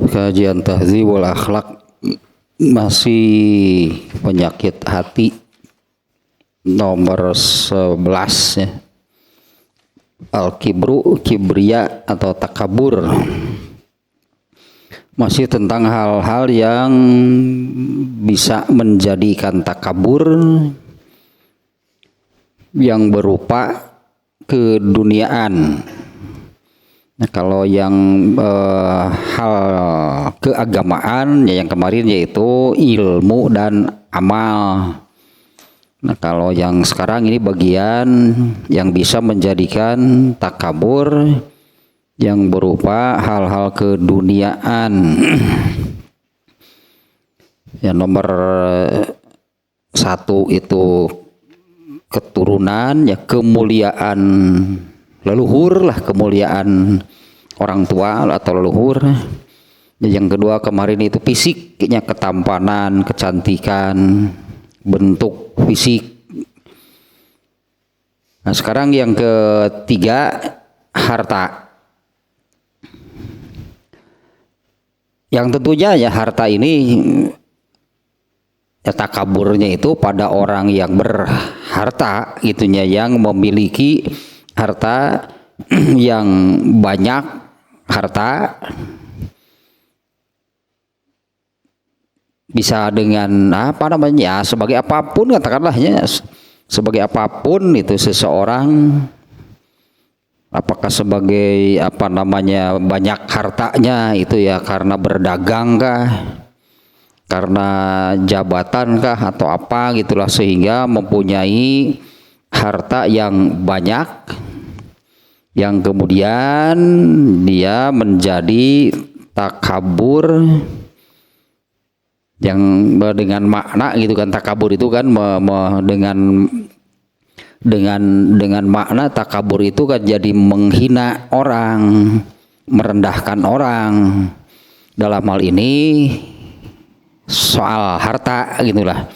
Kajian Tahdzibul Akhlaq masih penyakit hati nomor 11 ya. Al-kibru, kibria atau takabur. Masih tentang hal-hal yang bisa menjadikan takabur yang berupa keduniaan. Nah, kalau yang hal keagamaan ya yang kemarin yaitu ilmu dan amal. Nah, kalau yang sekarang ini bagian yang bisa menjadikan takabur yang berupa hal-hal keduniaan. Ya, nomor 1 itu keturunan, ya kemuliaan leluhur lah, kemuliaan orang tua atau leluhur. Yang kedua kemarin itu fisiknya, ketampanan, kecantikan, bentuk fisik. Nah, sekarang yang ketiga harta. Yang tentunya ya harta ini ya takaburnya itu pada orang yang berharta itunya, yang memiliki harta yang banyak, harta bisa dengan apa namanya, sebagai apapun katakanlah ya, sebagai apapun itu seseorang, apakah sebagai apa namanya banyak hartanya itu ya karena berdagang kah, karena jabatan kah atau apa gitulah, sehingga mempunyai harta yang banyak yang kemudian dia menjadi takabur yang dengan makna gitu kan. Takabur itu kan dengan makna takabur itu kan jadi menghina orang, merendahkan orang. Dalam hal ini soal harta gitulah,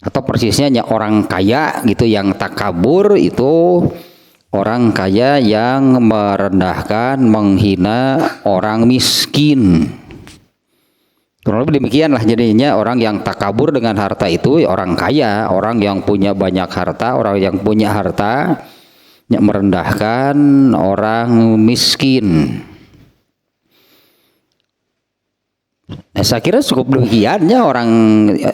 atau persisnya orang kaya gitu. Yang takabur itu orang kaya yang merendahkan, menghina orang miskin. Kurang lebih demikianlah jadinya orang yang takabur dengan harta itu ya orang kaya, orang yang punya banyak harta, orang yang punya harta yang merendahkan orang miskin. Nah, saya kira cukup demikiannya,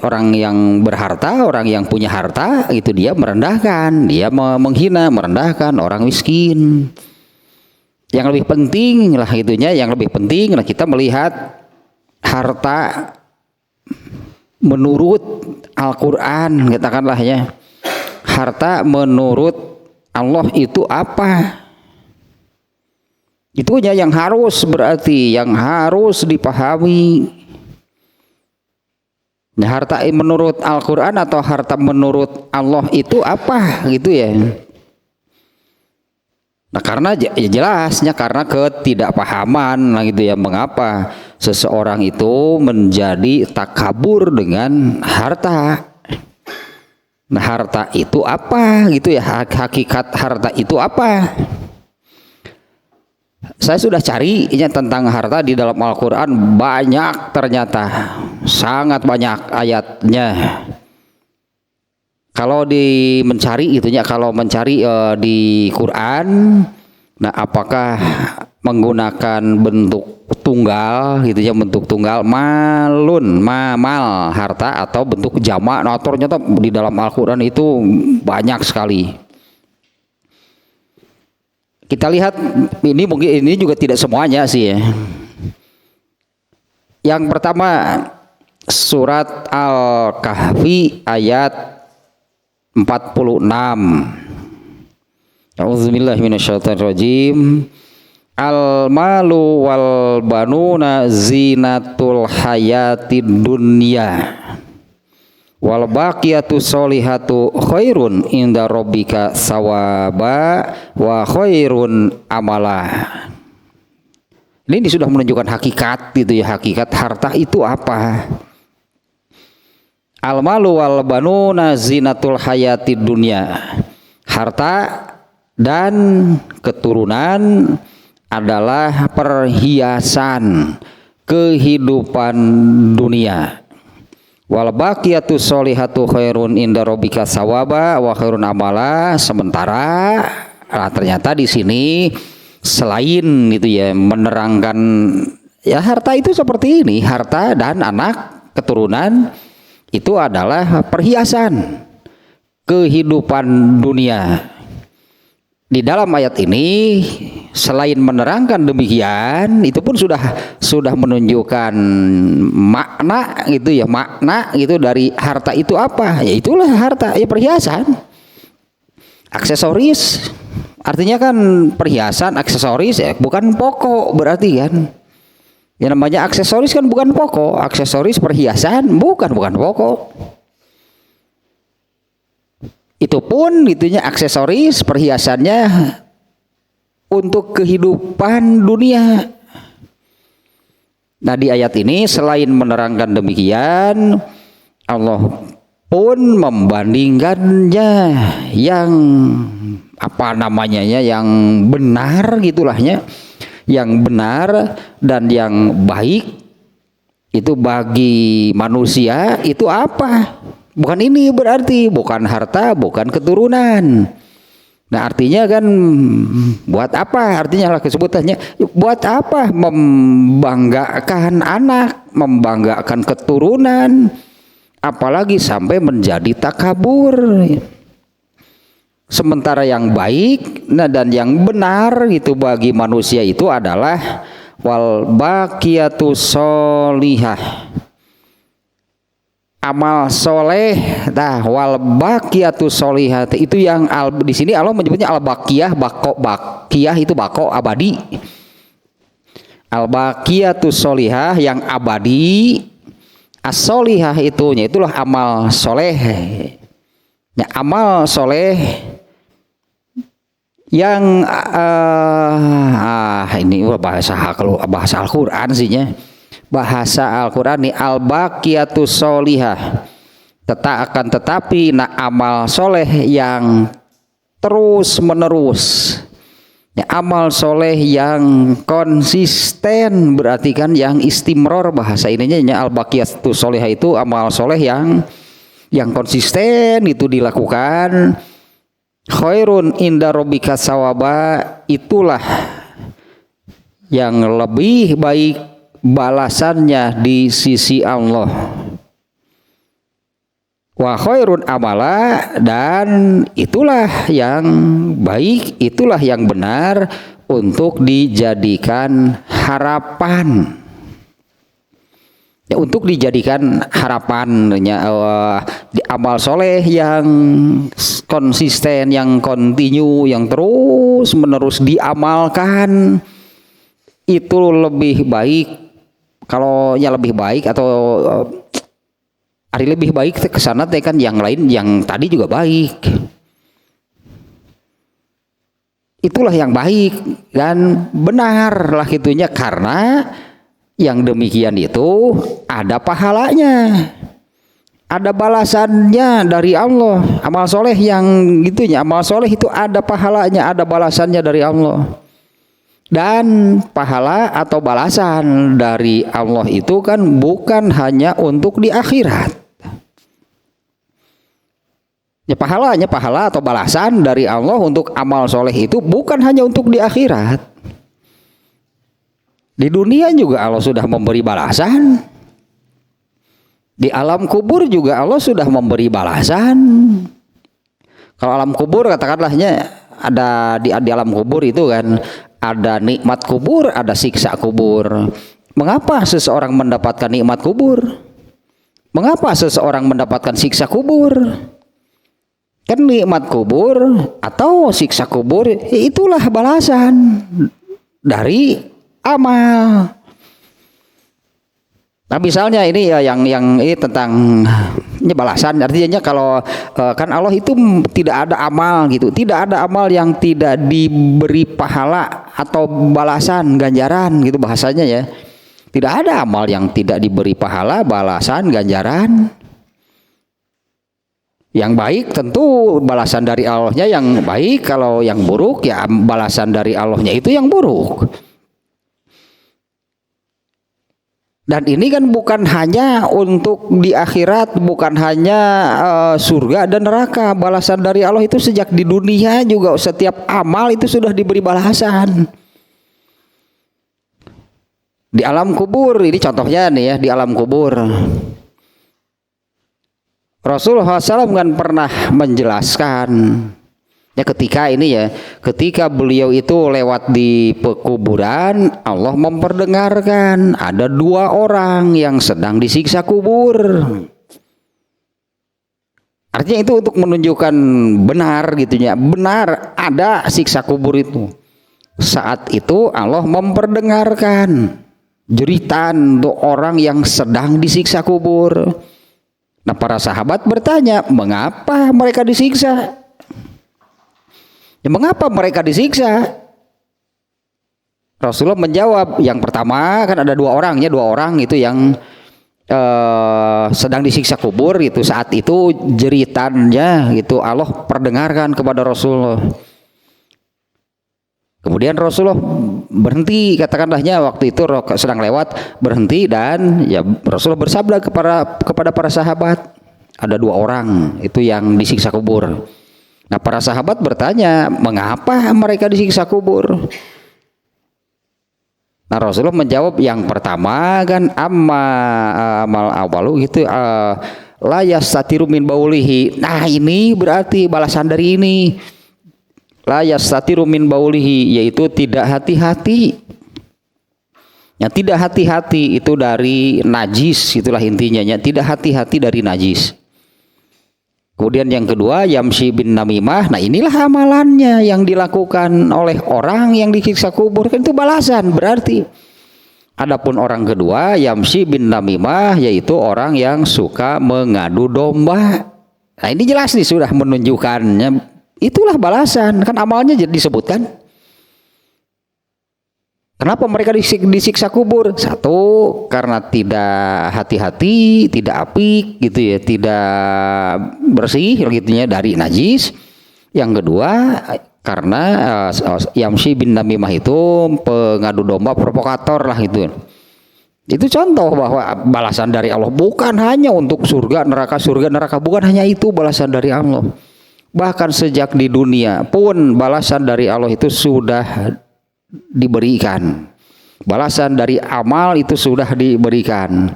orang yang berharta, orang yang punya harta itu dia merendahkan, dia menghina, merendahkan orang miskin. Yang lebih penting lah itunya, yang lebih penting lah kita melihat harta menurut Al-Quran, katakanlah ya, harta menurut Allah itu apa? Itunya yang harus, berarti yang harus dipahami. Nah, harta menurut Al-Quran atau harta menurut Allah itu apa gitu ya. Nah, karena ya jelasnya karena ketidakpahaman lah gitu ya, mengapa seseorang itu menjadi takabur dengan harta. Nah, harta itu apa gitu ya, hakikat harta itu apa? Saya sudah cari tentang harta di dalam Al-Quran, banyak ternyata, sangat banyak ayatnya. Kalau mencari itunya, kalau mencari di Quran, nah apakah menggunakan bentuk tunggal gitu ya, bentuk tunggal malun, mal harta, atau bentuk jamak. Nah, ternyata di dalam Al-Quran itu banyak sekali. Kita lihat ini, mungkin ini juga tidak semuanya sih ya. Yang pertama surat Al-Kahfi ayat 46. A'udzubillahi minasyaitonirrajim. Al-malu wal banuna zinatul hayatid dunya wal baqiyatu sholihatu khairun inda rabbika sawaba wa khairun amala. Ini sudah menunjukkan hakikat gitu ya, hakikat harta itu apa. Al-malu wal banuna zinatul hayatid dunya. Harta dan keturunan adalah perhiasan kehidupan dunia. Wal baqiyatus sholihatu khairun inda rabbika sawaba wa khairun amala. Sementara ternyata di sini selain itu ya menerangkan ya harta itu seperti ini, harta dan anak keturunan itu adalah perhiasan kehidupan dunia. Di dalam ayat ini selain menerangkan demikian, itu pun sudah menunjukkan makna gitu ya, makna gitu dari harta itu apa? Ya itulah harta, ya perhiasan, aksesoris. Artinya kan perhiasan, aksesoris ya bukan pokok berarti kan. Yang namanya aksesoris kan bukan pokok, aksesoris perhiasan bukan pokok. Itu pun itunya aksesoris perhiasannya untuk kehidupan dunia. Nah di ayat ini selain menerangkan demikian, Allah pun membandingkannya yang apa namanya ya, yang benar gitulahnya, yang benar dan yang baik itu bagi manusia itu apa? Bukan ini berarti, bukan harta, bukan keturunan. Nah artinya kan buat apa? Artinya lah kesebutannya, buat apa membanggakan anak, membanggakan keturunan, apalagi sampai menjadi takabur. Sementara yang baik dan yang benar itu bagi manusia itu adalah wal baqiyatus sholihah, amal soleh. Nah wal baqiyatus sholihah itu yang di sini Allah menyebutnya al baqiyah, baqiyah itu bako abadi. Al baqiyatus sholihah yang abadi, as-sholihah itulah amal soleh. Ya, amal soleh yang ini bahasa Al-Qur'an sihnya. Bahasa Al-Qur'an nih al baqiyatus sholihah. Tetapi amal soleh yang terus menerus. Ya, amal soleh yang konsisten berarti kan yang istimror bahasa ininya al baqiyatus sholihah itu amal soleh yang konsisten itu dilakukan. Khairun inda rabbika sawaba, itulah yang lebih baik balasannya di sisi Allah. Wa khairun amala, dan itulah yang baik, itulah yang benar untuk dijadikan harapan. Ya, untuk dijadikan harapannya di amal soleh yang konsisten, yang kontinu, yang terus menerus diamalkan itu lebih baik. Kalau yang lebih baik atau hari lebih baik kesana kan yang lain yang tadi juga baik. Itulah yang baik dan benar lah gitunya, karena yang demikian itu ada pahalanya, ada balasannya dari Allah. Amal soleh yang gitunya, amal soleh itu ada pahalanya, ada balasannya dari Allah. Dan pahala atau balasan dari Allah itu kan bukan hanya untuk di akhirat. Ya, pahala atau balasan dari Allah untuk amal soleh itu bukan hanya untuk di akhirat. Di dunia juga Allah sudah memberi balasan. Di alam kubur juga Allah sudah memberi balasan. Kalau alam kubur katakanlahnya ada di alam kubur itu kan ada nikmat kubur, ada siksa kubur. Mengapa seseorang mendapatkan nikmat kubur? Mengapa seseorang mendapatkan siksa kubur? Kan nikmat kubur atau siksa kubur itulah balasan dari amal. Nah misalnya ini ya yang ini tentang ini balasan, artinya kalau kan Allah itu tidak ada amal gitu, tidak ada amal yang tidak diberi pahala atau balasan ganjaran gitu bahasanya ya. Tidak ada amal yang tidak diberi pahala, balasan, ganjaran. Yang baik tentu balasan dari Allahnya yang baik, kalau yang buruk ya balasan dari Allahnya itu yang buruk. Dan ini kan bukan hanya untuk di akhirat, bukan hanya surga dan neraka. Balasan dari Allah itu sejak di dunia juga, setiap amal itu sudah diberi balasan. Di alam kubur, ini contohnya nih ya, di alam kubur. Rasulullah SAW kan pernah menjelaskan ya, ketika beliau itu lewat di pekuburan, Allah memperdengarkan ada 2 orang yang sedang disiksa kubur. Artinya itu untuk menunjukkan benar gitu ya, benar ada siksa kubur itu. Saat itu Allah memperdengarkan jeritan untuk orang yang sedang disiksa kubur. Nah, para sahabat bertanya, mengapa mereka disiksa? Ya, mengapa mereka disiksa? Rasulullah menjawab, yang pertama kan ada 2 orang itu yang sedang disiksa kubur itu. Saat itu jeritannya gitu Allah perdengarkan kepada Rasulullah. Kemudian Rasulullah berhenti, katakanlahnya waktu itu sedang lewat, berhenti, dan ya Rasulullah bersabda kepada para sahabat, ada 2 orang itu yang disiksa kubur. Nah, para sahabat bertanya, mengapa mereka disiksa kubur? Nah, Rasulullah menjawab, yang pertama kan amal awalu gitu, la yastatiru min baulihi. Nah, ini berarti balasan dari ini. La yastatiru min baulihi, yaitu tidak hati-hati. Yang tidak hati-hati itu dari najis, itulah intinya, ya, tidak hati-hati dari najis. Kemudian yang kedua, yamshi bin namimah. Nah, inilah amalannya yang dilakukan oleh orang yang disiksa kubur, kan itu balasan berarti. Adapun orang kedua, yamshi bin namimah, yaitu orang yang suka mengadu domba. Nah, ini jelas nih sudah menunjukkannya. Itulah balasan, kan amalnya jadi disebutkan. Kenapa mereka disiksa kubur? Satu, karena tidak hati-hati, tidak apik gitu ya, tidak bersih gitu ya dari najis. Yang kedua, karena yamshi bin namimah itu pengadu domba, provokator lah itu. Itu contoh bahwa balasan dari Allah bukan hanya untuk surga neraka, bukan hanya itu balasan dari Allah. Bahkan sejak di dunia pun balasan dari Allah itu sudah diberikan. Balasan dari amal itu sudah diberikan.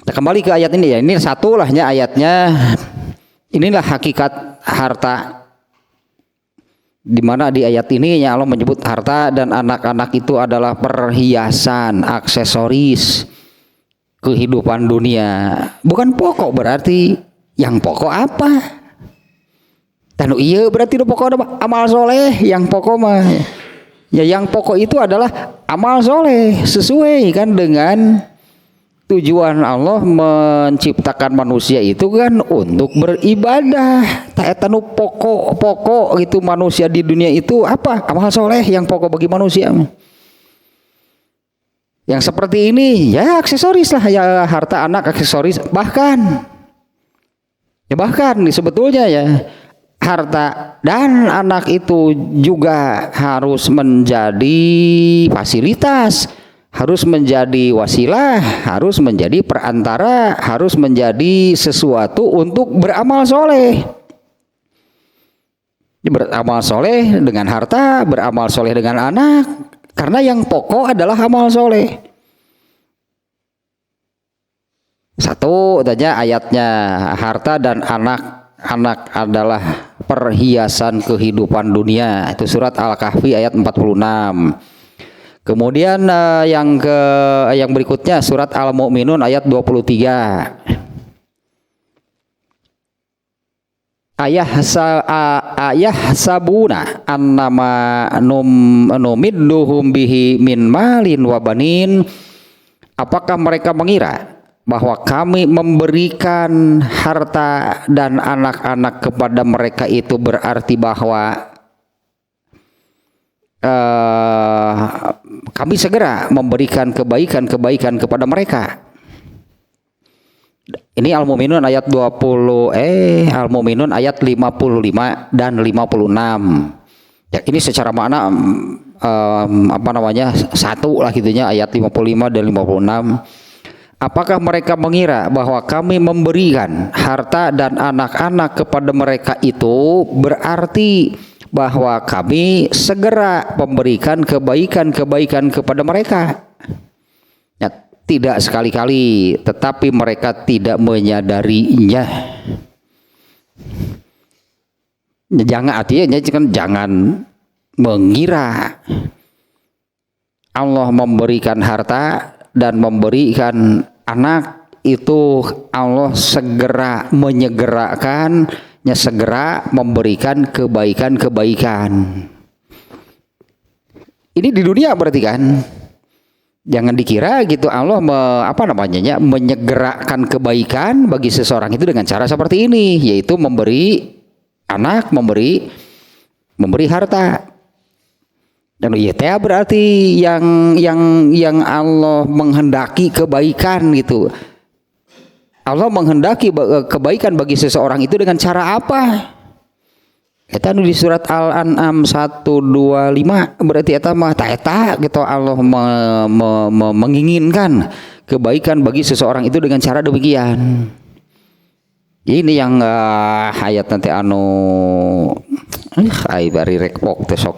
Kita kembali ke ayat ini ya. Ini satu lahnya ayatnya. Inilah hakikat harta. Di mana di ayat ini ya Allah menyebut harta dan anak-anak itu adalah perhiasan, aksesoris kehidupan dunia. Bukan pokok berarti. Yang pokok apa? Tanu iya berarti pokok amal soleh. Yang pokok mah ya, yang pokok itu adalah amal soleh, sesuai kan dengan tujuan Allah menciptakan manusia itu kan untuk beribadah. Tak tanu pokok itu manusia di dunia itu apa? Amal soleh yang pokok bagi manusia. Yang seperti ini ya aksesoris lah ya, harta anak aksesoris, bahkan sebetulnya ya harta dan anak itu juga harus menjadi fasilitas, harus menjadi wasilah, harus menjadi perantara, harus menjadi sesuatu untuk beramal soleh. Beramal soleh dengan harta, beramal soleh dengan anak, karena yang pokok adalah amal soleh. Satu tanya ayatnya, harta dan anak adalah perhiasan kehidupan dunia. Itu surat Al-Kahfi ayat 46. Kemudian yang berikutnya surat Al-Mu'minun ayat 23. Ayah sabuna annama numidduhum bihi min malin wa banin. Apakah mereka mengira bahwa kami memberikan harta dan anak-anak kepada mereka itu berarti bahwa kami segera memberikan kebaikan kepada mereka. Ini Al-Mu'minun ayat 20 Al-Mu'minun ayat 55 dan 56. Ya, ini secara makna satu lah gitunya, ayat 55 dan 56. Apakah mereka mengira bahwa kami memberikan harta dan anak-anak kepada mereka itu berarti bahwa kami segera memberikan kebaikan-kebaikan kepada mereka? Ya, tidak sekali-kali, tetapi mereka tidak menyadarinya. Jangan, artinya jangan mengira Allah memberikan harta dan memberikan anak itu Allah segera menyegerakannya, segera memberikan kebaikan-kebaikan. Ini di dunia berarti kan. Jangan dikira gitu Allah menyegerakan kebaikan bagi seseorang itu dengan cara seperti ini, yaitu memberi anak, memberi harta. Dan ya berarti yang Allah menghendaki kebaikan gitu. Allah menghendaki kebaikan bagi seseorang itu dengan cara apa? Eta di surat Al-An'am 125 berarti eta mah eta gitu, Allah menginginkan kebaikan bagi seseorang itu dengan cara demikian. Ini yang ayat nanti ai bari rekpok tesok.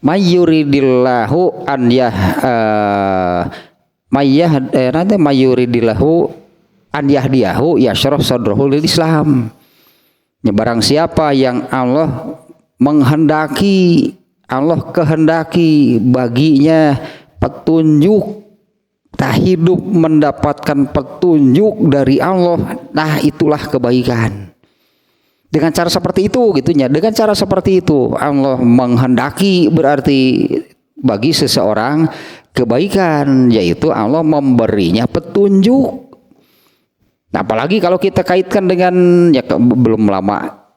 Mayuridillahu an mayuridillahu an yahdiyahu yashrah sadrahu lil Islam. Ya, barang siapa yang Allah kehendaki baginya petunjuk, hidup mendapatkan petunjuk dari Allah, nah itulah kebaikan. Dengan cara seperti itu gitunya, dengan cara seperti itu Allah menghendaki berarti bagi seseorang kebaikan, yaitu Allah memberinya petunjuk. Nah, apalagi kalau kita kaitkan dengan belum lama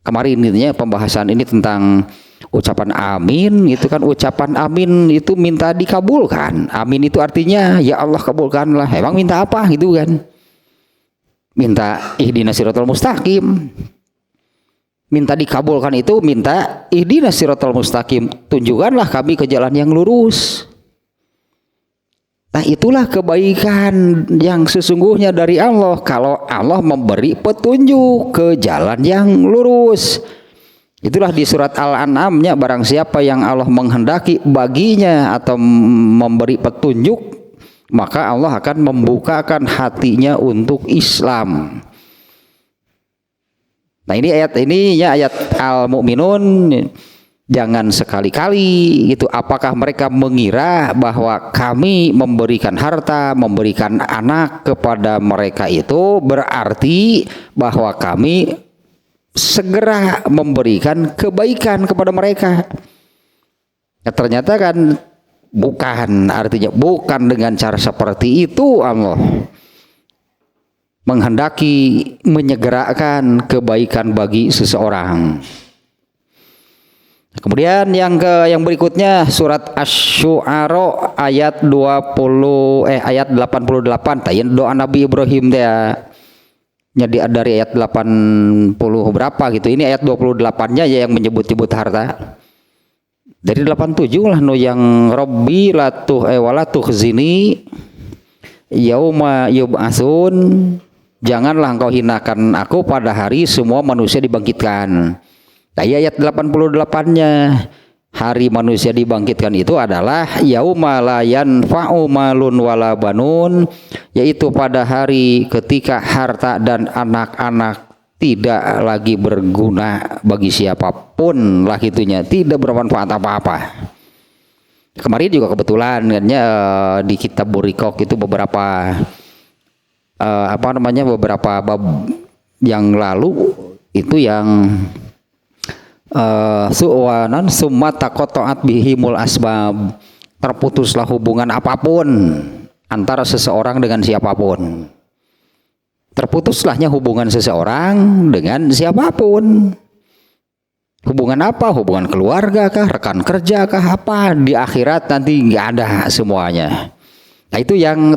kemarin gitunya pembahasan ini tentang ucapan amin, itu kan ucapan amin itu minta dikabulkan. Amin itu artinya ya Allah kabulkanlah. Emang minta apa gitu kan? Minta ihdinas siratal mustaqim. Minta dikabulkan itu minta ihdinas siratal mustaqim, tunjukkanlah kami ke jalan yang lurus. Nah, itulah kebaikan yang sesungguhnya dari Allah, kalau Allah memberi petunjuk ke jalan yang lurus. Itulah di surat Al-An'amnya, barang siapa yang Allah menghendaki baginya atau memberi petunjuk, maka Allah akan membukakan hatinya untuk Islam. Nah, ini ayat Al-Mu'minun. Jangan sekali-kali gitu, apakah mereka mengira bahwa kami memberikan harta, memberikan anak kepada mereka itu berarti bahwa kami segera memberikan kebaikan kepada mereka. Ya, ternyata kan bukan, artinya bukan dengan cara seperti itu Allah menghendaki menyegerakan kebaikan bagi seseorang. Kemudian yang berikutnya surat Asy-Syu'ara ayat 88, tayin doa Nabi Ibrahim dia. Jadi dari ayat 80 berapa gitu. Ini ayat 28-nya ya yang menyebut-nyebut harta. Dari 87 lah no yang Rabbi wala tukhzini yauma yub'atsun. Janganlah engkau hinakan aku pada hari semua manusia dibangkitkan. Nah, ayat 88-nya hari manusia dibangkitkan itu adalah yauma la yanfa'u malun wala banun, yaitu pada hari ketika harta dan anak-anak tidak lagi berguna bagi siapapun lah itunya, tidak bermanfaat apa-apa. Kemarin juga kebetulan di kitab Burikok itu beberapa bab yang lalu itu yang su'wanan summa taqatta'at bihimul asbab, terputuslah hubungan apapun antara seseorang dengan siapapun. Terputuslahnya hubungan seseorang dengan siapapun. Hubungan apa? Hubungan keluarga kah, rekan kerja kah, apa? Di akhirat nanti nggak ada semuanya. Nah, itu yang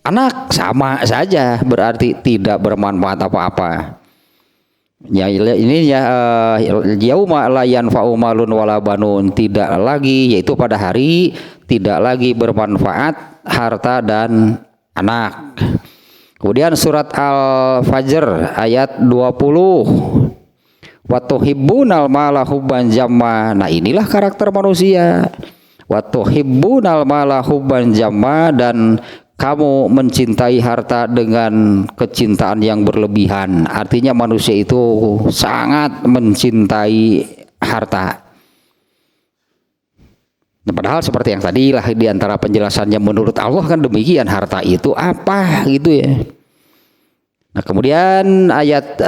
anak sama saja berarti tidak bermanfaat apa-apa. Ya ini ya yauma la yanfa'u malun wala banun, tidak lagi, yaitu pada hari tidak lagi bermanfaat harta dan anak. Kemudian surat Al-Fajr ayat 20. Wa tuhibbunal mala hubban jamma. Nah, inilah karakter manusia. Wa tuhibbunal mala hubban jamma, dan kamu mencintai harta dengan kecintaan yang berlebihan. Artinya manusia itu sangat mencintai harta. Nah, padahal seperti yang tadi lah di antara penjelasannya, menurut Allah kan demikian, harta itu apa gitu ya. Nah, kemudian ayat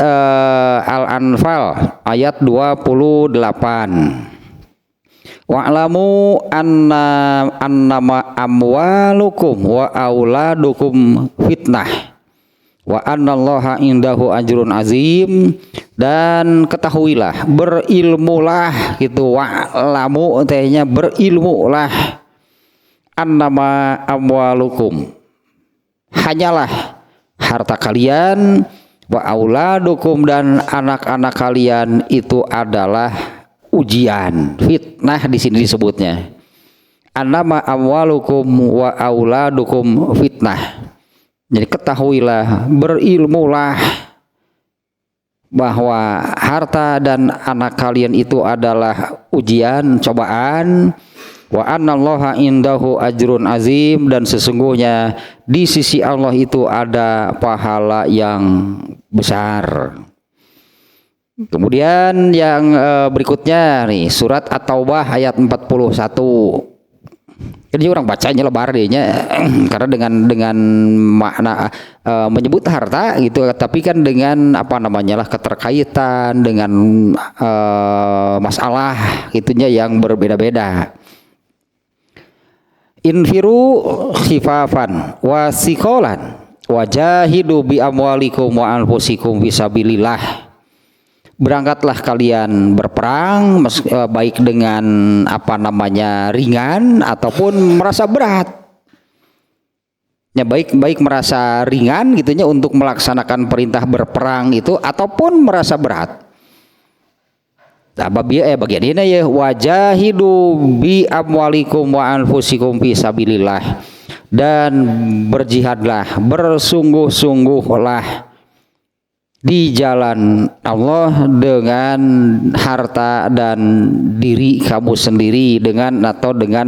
Al-Anfal ayat 28. Wa'lamu annama amwalukum wa auladukum fitnah wa annallaha indahu ajrun azim, dan ketahuilah, berilmulah gitu, wa'lamu tehnya berilmulah, annama amwalukum hanyalah harta kalian, wa auladukum dan anak-anak kalian itu adalah ujian, fitnah di sini disebutnya. Annama amwalukum wa auladukum fitnah. Jadi ketahuilah, berilmulah bahwa harta dan anak kalian itu adalah ujian, cobaan. Wa annallaha indahu ajrun azim, dan sesungguhnya di sisi Allah itu ada pahala yang besar. Kemudian yang berikutnya nih, surat At-Taubah ayat 41. Jadi orang bacanya lebar dehnya karena dengan makna menyebut harta gitu, tapi kan dengan apa namanya lah, keterkaitan dengan masalah itunya yang berbeda-beda. Infiru khifafan wa siqalan wajahidu bi amwalikum wa anfusikum fisabilillah. Berangkatlah kalian berperang, baik dengan apa namanya ringan ataupun merasa berat. Ya, baik merasa ringan gitunya untuk melaksanakan perintah berperang itu, ataupun merasa berat. Nah, bagian ini ya, wajahidu bi amwalikum wa anfusikum fisabilillah, dan berjihadlah, bersungguh-sungguhlah di jalan Allah dengan harta dan diri kamu sendiri, dengan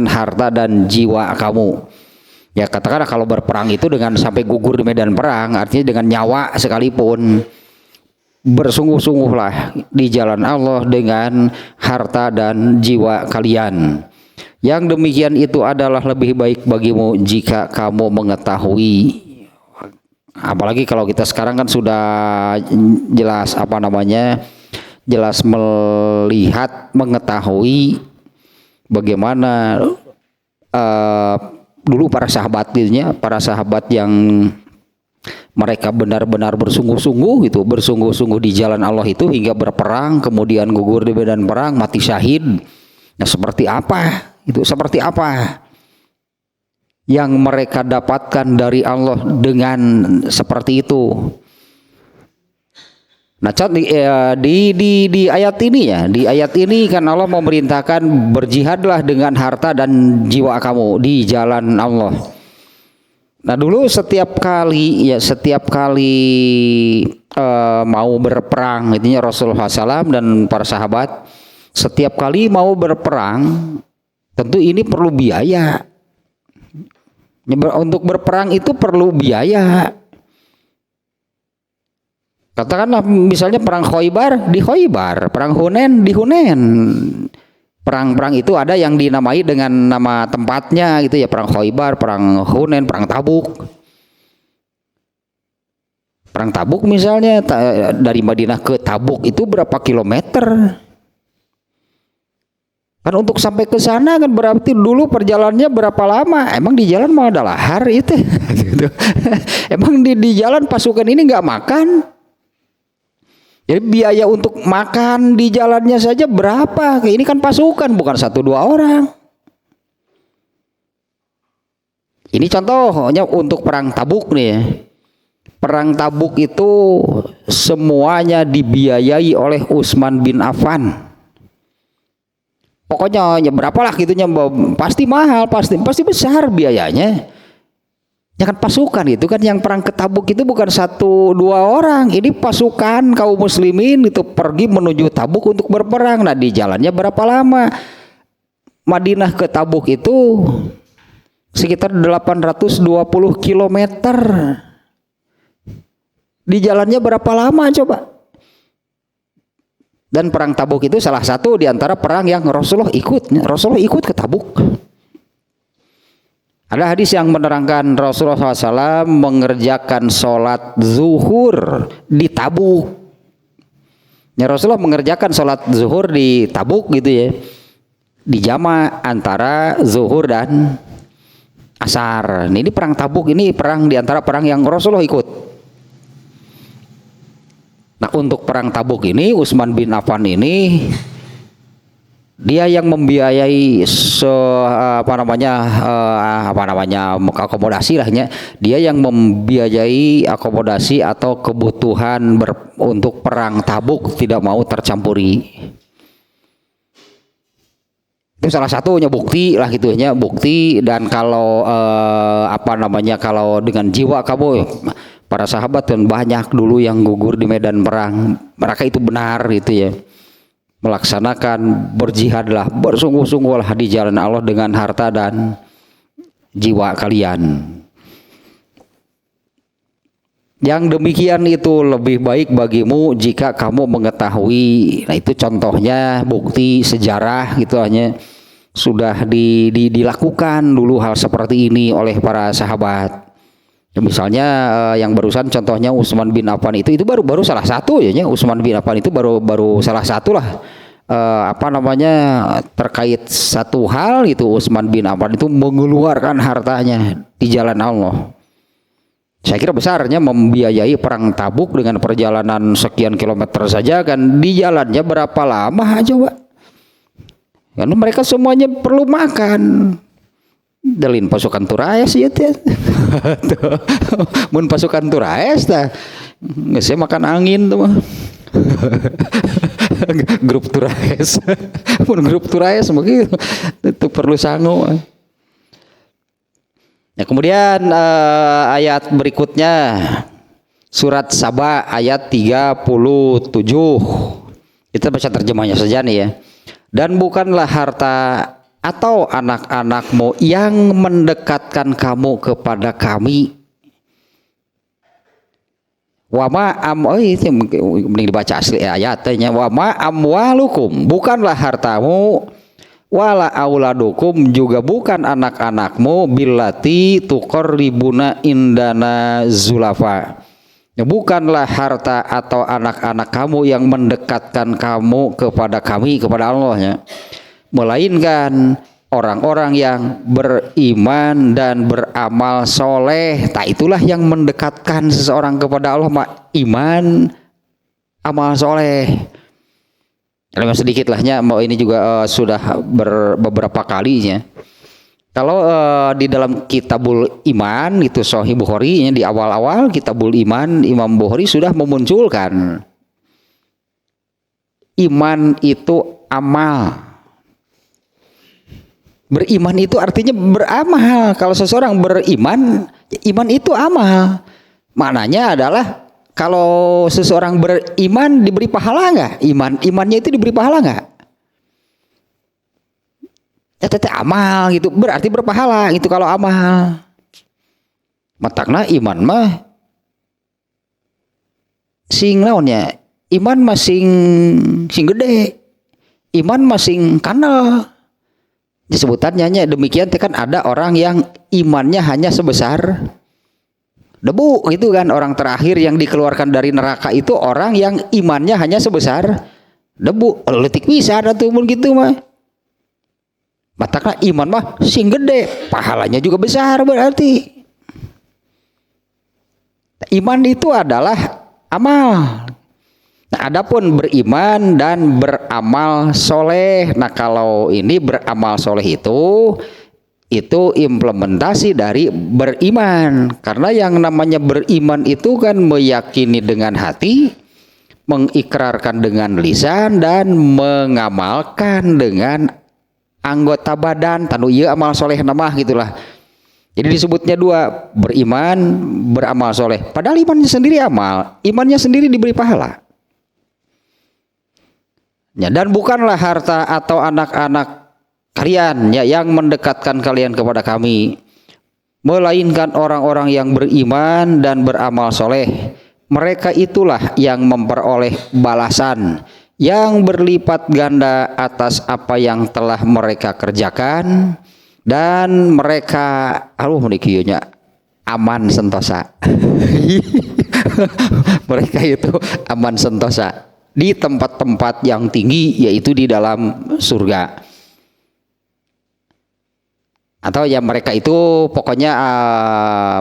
harta dan jiwa kamu. Ya, katakanlah kalau berperang itu dengan sampai gugur di medan perang, artinya dengan nyawa sekalipun. Bersungguh-sungguhlah di jalan Allah dengan harta dan jiwa kalian. Yang demikian itu adalah lebih baik bagimu jika kamu mengetahui. Apalagi kalau kita sekarang kan sudah jelas apa namanya, jelas melihat, mengetahui bagaimana dulu para sahabat yang mereka benar-benar bersungguh-sungguh gitu, bersungguh-sungguh di jalan Allah itu hingga berperang, kemudian gugur di medan perang, mati syahid. Nah, seperti apa yang mereka dapatkan dari Allah dengan seperti itu. Nah, di ayat ini ya, di ayat ini kan Allah memerintahkan berjihadlah dengan harta dan jiwa kamu di jalan Allah. Nah, dulu setiap kali mau berperang, intinya Rasulullah SAW dan para sahabat setiap kali mau berperang, tentu ini perlu biaya. Untuk berperang itu perlu biaya. Katakanlah misalnya perang Khaybar di Khaybar, perang Hunain di Hunain. Perang-perang itu ada yang dinamai dengan nama tempatnya gitu ya, perang Khaybar, perang Hunain, perang Tabuk. Perang Tabuk misalnya dari Madinah ke Tabuk itu berapa kilometer? Kan untuk sampai ke sana kan berarti dulu perjalanannya berapa lama? Emang di jalan mau ada lahar itu? Emang di jalan pasukan ini nggak makan? Jadi biaya untuk makan di jalannya saja berapa? Ini kan pasukan, bukan 1-2 orang. Ini contohnya untuk perang Tabuk nih. Perang Tabuk itu semuanya dibiayai oleh Utsman bin Affan. Pokoknya ya berapalah gitunya, pasti mahal, pasti besar biayanya. Ya kan pasukan itu kan, yang perang ke Tabuk itu bukan 1-2 orang, ini pasukan kaum muslimin itu pergi menuju Tabuk untuk berperang. Nah di jalannya berapa lama? Madinah ke Tabuk itu sekitar 820 kilometer. Di jalannya berapa lama coba? Dan perang Tabuk itu salah satu di antara perang yang Rasulullah ikut ke Tabuk. Ada hadis yang menerangkan Rasulullah SAW mengerjakan sholat zuhur di Tabuk. Ya, Rasulullah mengerjakan sholat zuhur di Tabuk gitu ya, di jama antara zuhur dan asar. Ini perang Tabuk, ini perang di antara perang yang Rasulullah ikut. Nah untuk perang Tabuk ini Utsman bin Affan ini dia yang membiayai akomodasi lahnya. Dia yang membiayai akomodasi atau kebutuhan untuk perang Tabuk, tidak mau tercampuri. Itu salah satunya bukti lah gitu ya, bukti. Dan kalau kalau dengan jiwa kamu, para sahabat dan banyak dulu yang gugur di medan perang, mereka itu benar gitu ya, melaksanakan berjihadlah, bersungguh-sungguhlah di jalan Allah dengan harta dan jiwa kalian. Yang demikian itu lebih baik bagimu jika kamu mengetahui. Nah itu contohnya bukti sejarah gitu, hanya sudah dilakukan dulu hal seperti ini oleh para sahabat. Misalnya yang barusan contohnya Utsman bin Affan itu baru salah satu ya, Utsman bin Affan itu baru salah satu lah terkait satu hal itu. Utsman bin Affan itu mengeluarkan hartanya di jalan Allah. Saya kira besarnya membiayai perang Tabuk dengan perjalanan sekian kilometer saja kan, di jalannya berapa lama coba? Karena mereka semuanya perlu makan. Dalin pasukan Turais ya teh. Mun pasukan Turais tah geus makan angin tuh mah. Grup Turais. Mun grup Turais begitu itu perlu sangu. Nah, kemudian ayat berikutnya surat Saba ayat 37. Kita baca terjemahnya saja nih ya. Dan bukanlah harta atau anak-anakmu yang mendekatkan kamu kepada kami. Wama itu mending dibaca asli ayatnya. Wama amwalukum, bukanlah hartamu, wala auladukum, juga bukan anak-anakmu, billati tuqarribuna indana zulafa. Bukanlah harta atau anak-anak kamu yang mendekatkan kamu kepada kami, kepada Allah ya, melainkan orang-orang yang beriman dan beramal soleh. Tak itulah yang mendekatkan seseorang kepada Allah, iman, amal soleh. Sedikit lahnya, ini juga sudah beberapa kalinya. Kalau di dalam Kitabul Iman itu Sahih Bukhari, di awal-awal Kitabul Iman, Imam Bukhari sudah memunculkan iman itu amal. Beriman itu artinya beramal. Kalau seseorang beriman, iman itu amal. Maknanya adalah kalau seseorang beriman diberi pahala nggak? Imannya itu diberi pahala nggak? Teteh amal gitu, berarti berpahala gitu kalau amal. Matakna iman mah sing naonnya, iman mah sing gede, iman mah sing kanal. Disebutannya demikian kan, ada orang yang imannya hanya sebesar debu gitu kan. Orang terakhir yang dikeluarkan dari neraka itu orang yang imannya hanya sebesar debu. Letik bisa ada tuh gitu mah. Matakna iman mah sing gede, pahalanya juga besar berarti. Iman itu adalah amal. Nah, adapun beriman dan beramal soleh. Nah, kalau ini beramal soleh itu itu implementasi dari beriman. Karena yang namanya beriman itu kan meyakini dengan hati, mengikrarkan dengan lisan, dan mengamalkan dengan anggota badan. Tanu ieu amal soleh namah gitulah. Jadi disebutnya dua, beriman, beramal soleh. Padahal imannya sendiri amal, imannya sendiri diberi pahala. Ya, dan bukanlah harta atau anak-anak kalian ya yang mendekatkan kalian kepada kami, melainkan orang-orang yang beriman dan beramal soleh. Mereka itulah yang memperoleh balasan yang berlipat ganda atas apa yang telah mereka kerjakan, dan mereka menikiyunya aman sentosa. Mereka itu aman sentosa di tempat-tempat yang tinggi, yaitu di dalam surga. Atau ya mereka itu pokoknya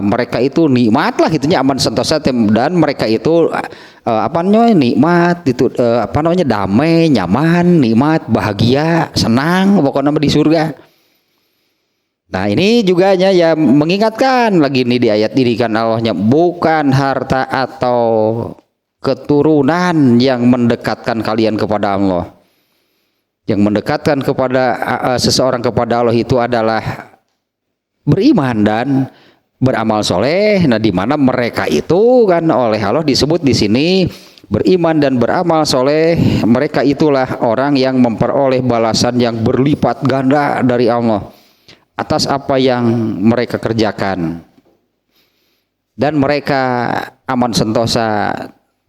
mereka itu nikmat lah gitunya, aman sentosa, dan mereka itu nikmat itu damai, nyaman, nikmat, bahagia, senang pokoknya di surga. Nah ini juga ya mengingatkan lagi nih di ayat ini kan Allahnya, bukan harta atau keturunan yang mendekatkan kalian kepada Allah. Yang mendekatkan kepada seseorang kepada Allah itu adalah beriman dan beramal soleh. Nah, di mana mereka itu kan oleh Allah disebut di sini beriman dan beramal soleh. Mereka itulah orang yang memperoleh balasan yang berlipat ganda dari Allah atas apa yang mereka kerjakan. Dan mereka aman sentosa,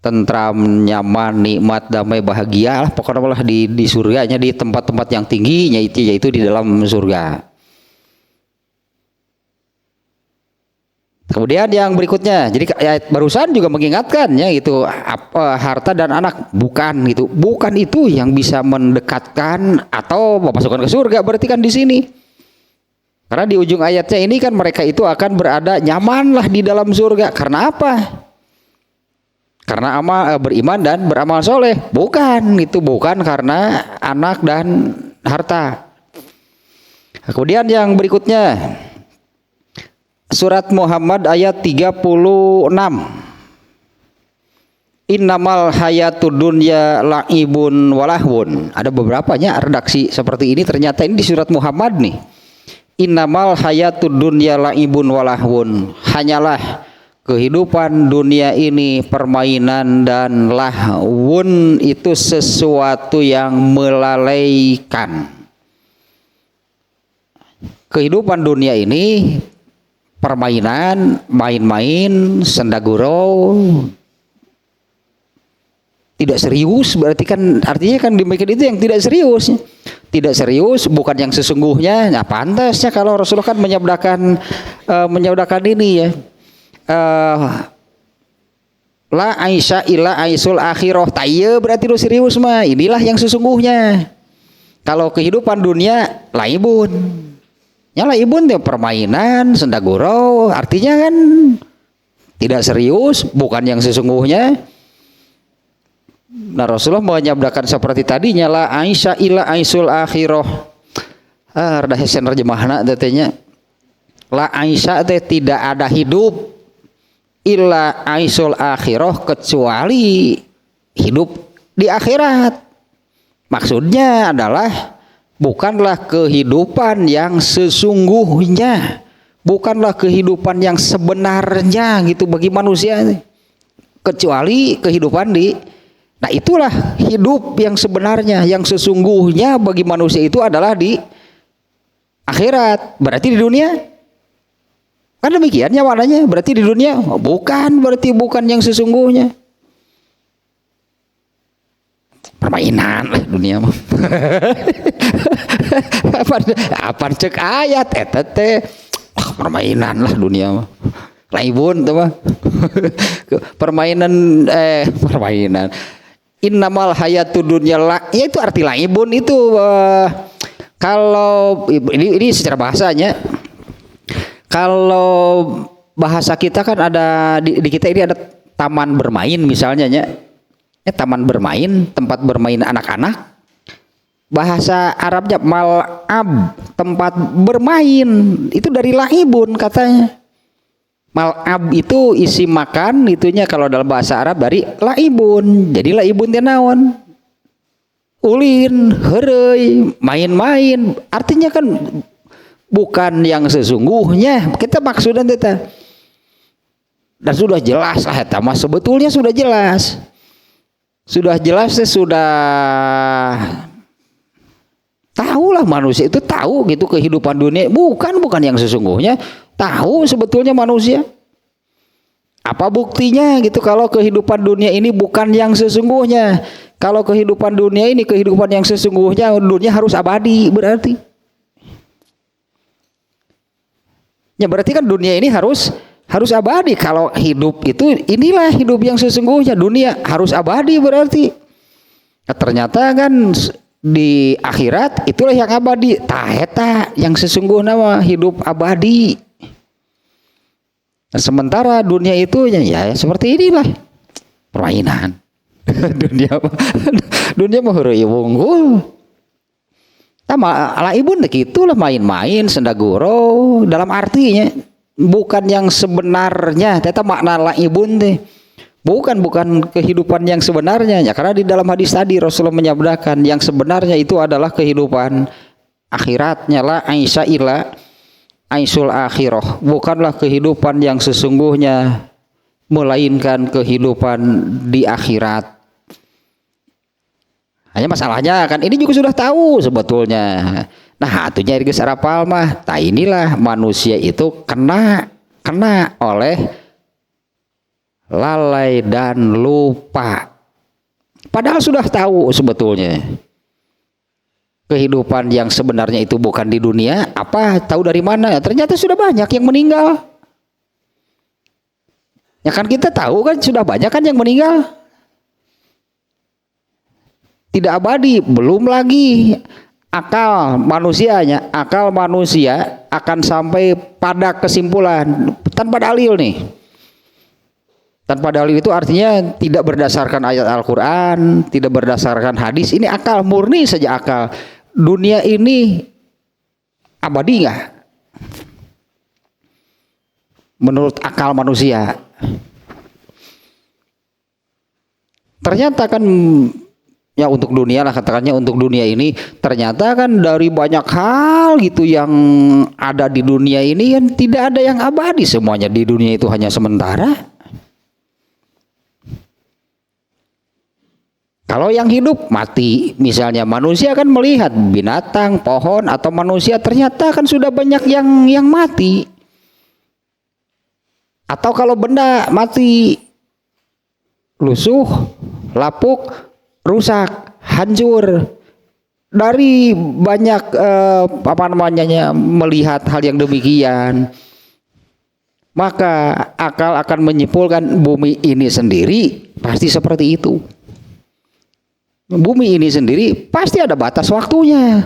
tentram, nyaman, nikmat, damai, bahagia lah pokoknya malah di surganya, di tempat-tempat yang tinggi yaitu di dalam surga. Kemudian yang berikutnya, jadi ayat barusan juga mengingatkan ya itu harta dan anak bukan itu yang bisa mendekatkan atau memasukkan ke surga, berarti kan di sini. Karena di ujung ayatnya ini kan mereka itu akan berada nyamanlah di dalam surga. Karena apa? Karena beriman dan beramal soleh. Bukan karena anak dan harta. Kemudian yang berikutnya, surat Muhammad ayat 36. Innamal hayatud dunya la'ibun walahwun. Ada beberapanya redaksi seperti ini, ternyata ini di surat Muhammad nih. Innamal hayatud dunya la'ibun walahwun. Hanyalah kehidupan dunia ini permainan dan lahwun itu sesuatu yang melalaikan. Kehidupan dunia ini permainan, main-main, sendagurau, tidak serius, berarti kan artinya kan demikian itu yang tidak serius. Tidak serius, bukan yang sesungguhnya. Nah, pantasnya kalau Rasulullah kan menyabdakan ini ya. La Aisyah illa aisul akhirah. Taya berarti lu serius mah. Inilah yang sesungguhnya. Kalau kehidupan dunia laibun. Ya laibun itu permainan, sendagurau, artinya kan tidak serius, bukan yang sesungguhnya. Nah, Rasulullah menyabdakan seperti tadinya, la Aisyah illa aisul akhirah. Rada hesen terjemahna tetenya. La Aisyah teh tidak ada hidup illa aisul akhirah, kecuali hidup di akhirat. Maksudnya adalah bukanlah kehidupan yang sesungguhnya, bukanlah kehidupan yang sebenarnya gitu bagi manusia, kecuali kehidupan di. Nah, itulah hidup yang sebenarnya, yang sesungguhnya bagi manusia itu adalah di akhirat. Berarti di dunia kan demikiannya maknanya. Berarti di dunia bukan, berarti bukan yang sesungguhnya. Permainan lah dunia mah. Apa cek ayat teh permainan lah dunia mah. Laibun tuh mah. Permainan. Innamal hayatud dunya ya itu arti laibun itu kalau ini secara bahasanya. Kalau bahasa kita kan ada di kita ini ada taman bermain misalnya ya. Taman bermain, tempat bermain anak-anak. Bahasa Arabnya mal'ab, tempat bermain, itu dari laibun katanya. Mal'ab itu isi makan, itunya kalau dalam bahasa Arab dari laibun. Jadi laibun teh naon? Ulin, heureuy, main-main. Artinya kan bukan yang sesungguhnya. Kita maksudnya teh. Dan sudah jelas lah eta mah, sebetulnya sudah jelas. Sudah jelas sudah tahulah manusia itu tahu gitu kehidupan dunia bukan yang sesungguhnya, tahu sebetulnya manusia. Apa buktinya gitu kalau kehidupan dunia ini bukan yang sesungguhnya? Kalau kehidupan dunia ini kehidupan yang sesungguhnya, dunia harus abadi berarti. Ya berarti kan dunia ini harus abadi. Kalau hidup itu inilah hidup yang sesungguhnya, dunia harus abadi berarti. Nah, ternyata kan di akhirat itulah yang abadi, eta yang sesungguhnya mah hidup abadi. Nah, sementara dunia itu ya seperti inilah permainan. dunia mah heureui wunggul. Sama laibun gitulah, main-main sendaguro dalam artinya bukan yang sebenarnya. Eta makna laibun teh. Bukan kehidupan yang sebenarnya ya, karena di dalam hadis tadi Rasulullah menyabdakan yang sebenarnya itu adalah kehidupan akhiratnya la aisha illa aisul akhirah, bukanlah kehidupan yang sesungguhnya melainkan kehidupan di akhirat. Hanya masalahnya kan ini juga sudah tahu sebetulnya. Nah, atunya geus arapal mah. Tah inilah manusia itu kena oleh lalai dan lupa. Padahal sudah tahu sebetulnya kehidupan yang sebenarnya itu bukan di dunia. Apa tahu dari mana? Ternyata sudah banyak yang meninggal. Ya kan kita tahu kan sudah banyak kan yang meninggal. Tidak abadi, belum lagi akal manusia akan sampai pada kesimpulan tanpa dalil nih. Tanpa dalil itu artinya tidak berdasarkan ayat Al-Quran, tidak berdasarkan hadis. Ini akal, murni saja akal. Dunia ini abadi nggak? Menurut akal manusia. Ternyata kan, ya untuk dunia lah katakannya, untuk dunia ini ternyata kan dari banyak hal gitu yang ada di dunia ini kan tidak ada yang abadi, semuanya di dunia itu hanya sementara. Kalau yang hidup mati, misalnya manusia kan melihat binatang, pohon atau manusia, ternyata kan sudah banyak yang mati. Atau kalau benda mati, lusuh, lapuk, rusak, hancur. Dari banyak melihat hal yang demikian, maka akal akan menyimpulkan bumi ini sendiri pasti seperti itu. Bumi ini sendiri pasti ada batas waktunya.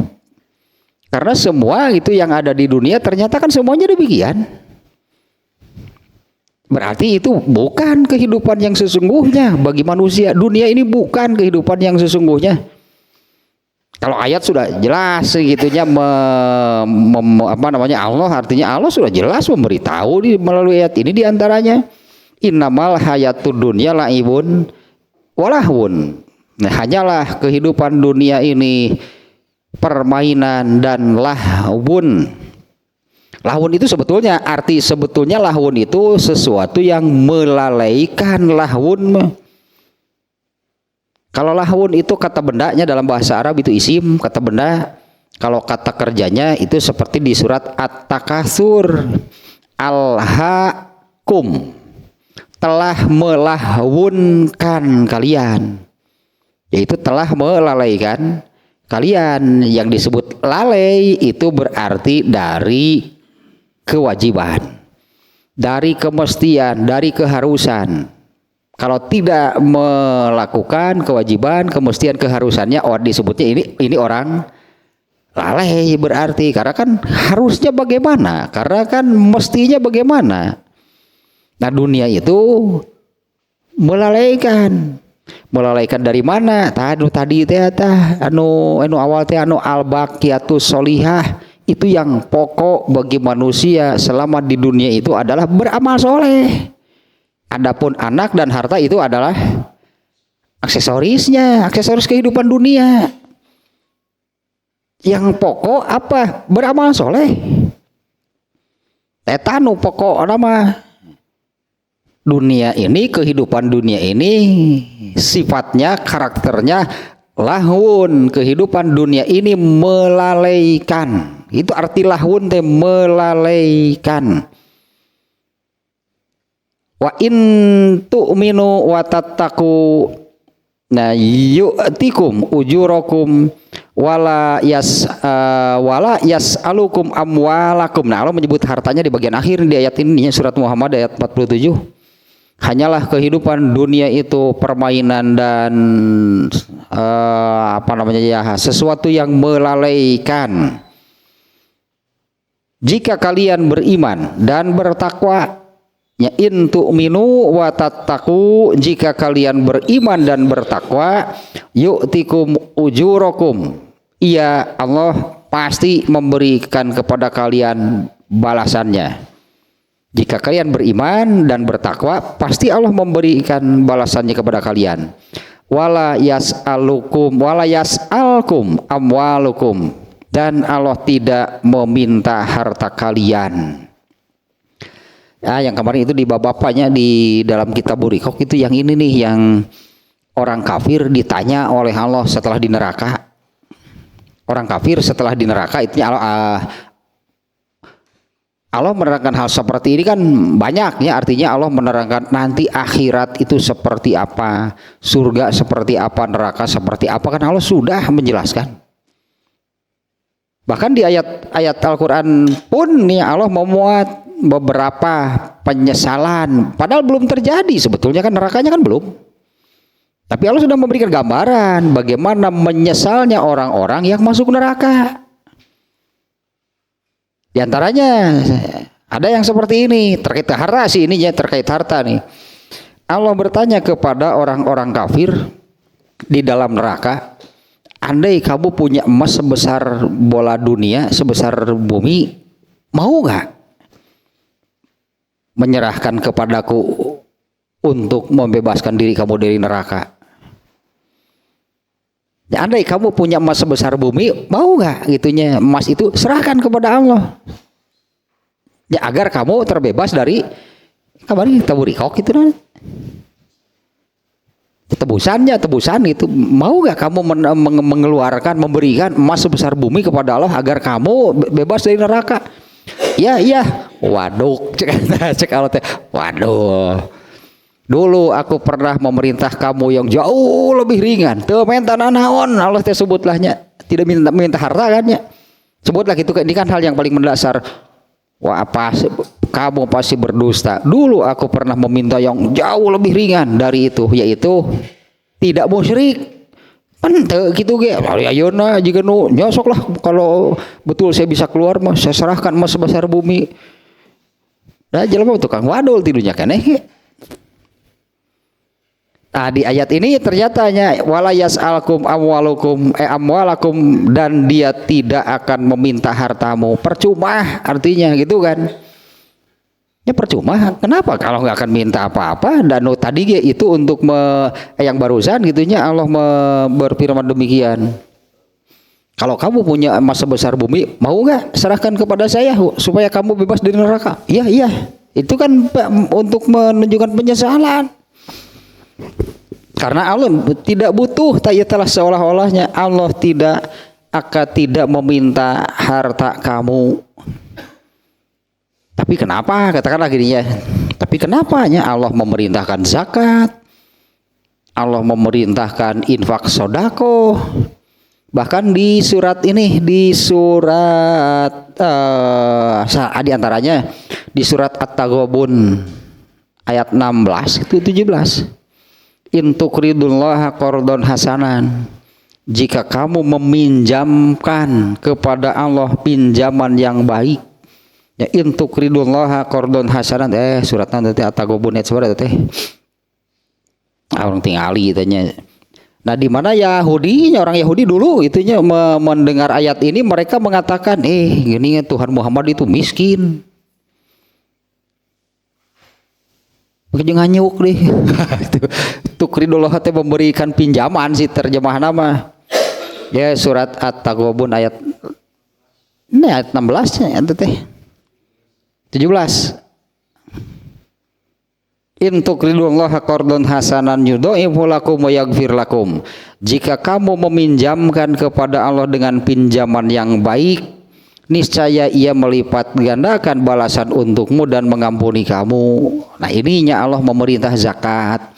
Karena semua itu yang ada di dunia ternyata kan semuanya demikian. Berarti itu bukan kehidupan yang sesungguhnya bagi manusia. Dunia ini bukan kehidupan yang sesungguhnya. Kalau ayat sudah jelas segitunya Allah, artinya Allah sudah jelas memberitahu melalui ayat ini diantaranya innamal hayatud dunya laibun walahun. Nah, hanyalah kehidupan dunia ini permainan dan lahwun. Lahwun itu sebetulnya lahwun itu sesuatu yang melalaikan. Lahwun, kalau lahwun itu kata bendanya dalam bahasa Arab itu isim, kata benda. Kalau kata kerjanya itu seperti di surat At-Takatsur, alhaakum, telah melahwunkan kalian. Yaitu telah melalaikan kalian. Yang disebut lalai itu berarti dari kewajiban, dari kemestian, dari keharusan. Kalau tidak melakukan kewajiban, kemestian, keharusannya, disebutnya ini orang lalai berarti. Karena kan harusnya bagaimana? Karena kan mestinya bagaimana? Nah, dunia itu melalaikan. Melalaikan dari mana? Tadi teh anu awal teh anu al-baqiyatus sholihah, itu yang pokok bagi manusia selama di dunia itu adalah beramal soleh. Adapun anak dan harta itu adalah aksesorisnya, aksesoris kehidupan dunia. Yang pokok apa? Beramal soleh. Tetanu pokok nama dunia ini, kehidupan dunia ini sifatnya, karakternya lahun. Kehidupan dunia ini melalaikan. Itu arti lahun teh, melalaikan. Wa in tu'minu wa tattaqu na yu'tikum ujurakum wala yas'alukum amwalakum. Nah, Allah menyebut hartanya di bagian akhir di ayat ini, surat Muhammad ayat 47. Hanyalah kehidupan dunia itu permainan dan sesuatu yang melalaikan. Jika kalian beriman dan bertakwa, ya in tu'minu wa tattaqu, jika kalian beriman dan bertakwa, yu'tikum ujurakum, iya Allah pasti memberikan kepada kalian balasannya. Jika kalian beriman dan bertakwa, pasti Allah memberikan balasannya kepada kalian. Wala yas'alkum amwalukum, dan Allah tidak meminta harta kalian. Ya, yang kemarin itu di bapaknya di dalam kitab Burikok itu, yang ini nih, yang orang kafir ditanya oleh Allah setelah di neraka. Orang kafir setelah di neraka itu Allah menerangkan hal seperti ini kan banyak ya, artinya Allah menerangkan nanti akhirat itu seperti apa, surga seperti apa, neraka seperti apa, kan Allah sudah menjelaskan. Bahkan di ayat Al-Quran pun nih Allah memuat beberapa penyesalan, padahal belum terjadi sebetulnya, kan nerakanya kan belum. Tapi Allah sudah memberikan gambaran bagaimana menyesalnya orang-orang yang masuk neraka. Di antaranya ada yang seperti ini, terkait harta sih, ini ya terkait harta nih. Allah bertanya kepada orang-orang kafir di dalam neraka, andai kamu punya emas sebesar bola dunia, sebesar bumi, mau gak menyerahkan kepadaku untuk membebaskan diri kamu dari neraka? Ya, andai kamu punya emas sebesar bumi, mau gak gitunya emas itu serahkan kepada Allah, ya agar kamu terbebas dari kemarin taburikok itu kan, tebusan itu. Mau gak kamu mengeluarkan, memberikan emas sebesar bumi kepada Allah agar kamu bebas dari neraka? Ya iya. Waduh, cek Allah teh, waduh, dulu aku pernah memerintah kamu yang jauh lebih ringan, teu minta naon, Allah teh sebutlahnya, tidak minta harta kan ya, sebutlah gitu. Ini kan hal yang paling mendasar. Wah, apa kamu pasti berdusta. Dulu aku pernah meminta yang jauh lebih ringan dari itu, yaitu tidak musyrik. Ente gitu ge, ayeuna jika nu nyosok lah, kalau betul saya bisa keluar mah saya serahkan emas sebesar bumi. Nah, jelema tukang wadul tidurnya keneh. Nah, di ayat ini ternyatanya wala yas'alkum amwalakum, dan dia tidak akan meminta hartamu. Percuma artinya gitu kan. Ya percuma, kenapa kalau nggak akan minta apa-apa? Dan tadi itu untuk yang barusan gitunya Allah berfirman demikian. Kalau kamu punya emas sebesar bumi, mau nggak serahkan kepada saya supaya kamu bebas dari neraka? Iya. Itu kan untuk menunjukkan penyesalan. Karena Allah tidak butuh, telah seolah-olahnya Allah tidak meminta harta kamu. Tapi kenapa? Katakanlah gini ya. Tapi kenapanya Allah memerintahkan zakat, Allah memerintahkan infak sodako. Bahkan di surat ini, di surat di antaranya di surat At-Taghabun ayat 16 itu 17. In tuqridullaha qardon hasanan, jika kamu meminjamkan kepada Allah pinjaman yang baik, ya in tuqridullaha qardon hasanan, surat nanti At-Taghabun ayat 11 teh. orang tingali itunya. Nah, di mana Yahudi, orang Yahudi dulu itunya mendengar ayat ini mereka mengatakan, gini Tuhan Muhammad itu miskin. Begitu nganyuk deh. Tukridullah teh memberikan pinjaman si terjemah nama. Ya surat At-Taghabun ayat 16 nya itu teh. 17. In tuqridullaha qardan hasanan yudha'ifu lakum wa yaghfir lakum. Jika kamu meminjamkan kepada Allah dengan pinjaman yang baik, niscaya Ia melipat gandakan balasan untukmu dan mengampuni kamu. Nah, ininya Allah memerintah zakat.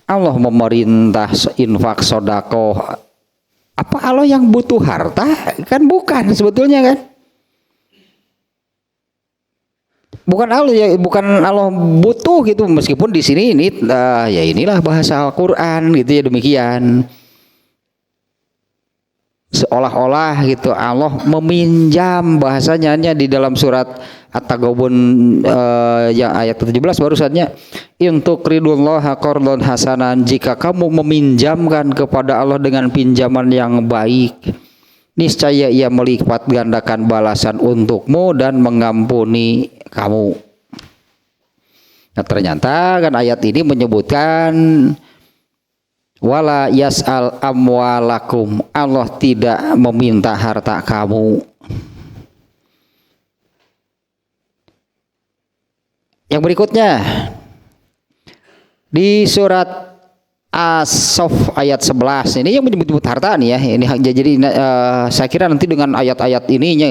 Allah memerintah infak sedekah. Apa Allah yang butuh harta? Kan bukan sebetulnya kan? Bukan Allah butuh gitu, meskipun di sini ini ya inilah bahasa Al-Qur'an gitu ya, demikian. Seolah-olah gitu Allah meminjam, bahasanya di dalam surat At-Taghabun yang ayat 17 barusannya, in tuqridullaha qardan hasanan, jika kamu meminjamkan kepada Allah dengan pinjaman yang baik, niscaya Ia melipat gandakan balasan untukmu dan mengampuni kamu. Nah, ternyata kan ayat ini menyebutkan wala yas'al amwalakum, Allah tidak meminta harta kamu. Yang berikutnya di surat As-Saff ayat 11 ini yang menyebut harta nih ya. Ini jadi saya kira nanti dengan ayat-ayat ininya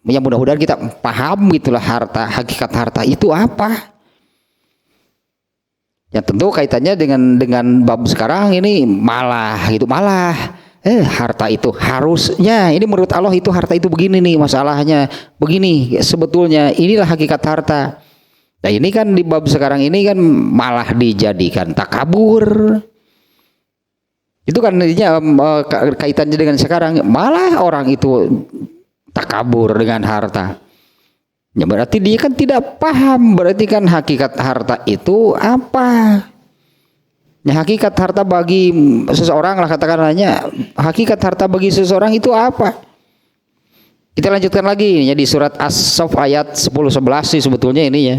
yang mudah-mudahan kita paham gitulah harta, hakikat harta itu apa. Ya tentu kaitannya dengan bab sekarang ini malah harta itu harusnya, ini menurut Allah itu harta itu begini nih masalahnya, begini sebetulnya inilah hakikat harta. Nah, ini kan di bab sekarang ini kan malah dijadikan takabur. Itu kan intinya kaitannya dengan sekarang, malah orang itu takabur dengan harta. Ya berarti dia kan tidak paham, berarti kan hakikat harta itu apa? Ya, hakikat harta bagi seseorang lah, katakan hanya hakikat harta bagi seseorang itu apa? Kita lanjutkan lagi ya di surat As-Saff ayat 10-11 sih sebetulnya ini ya.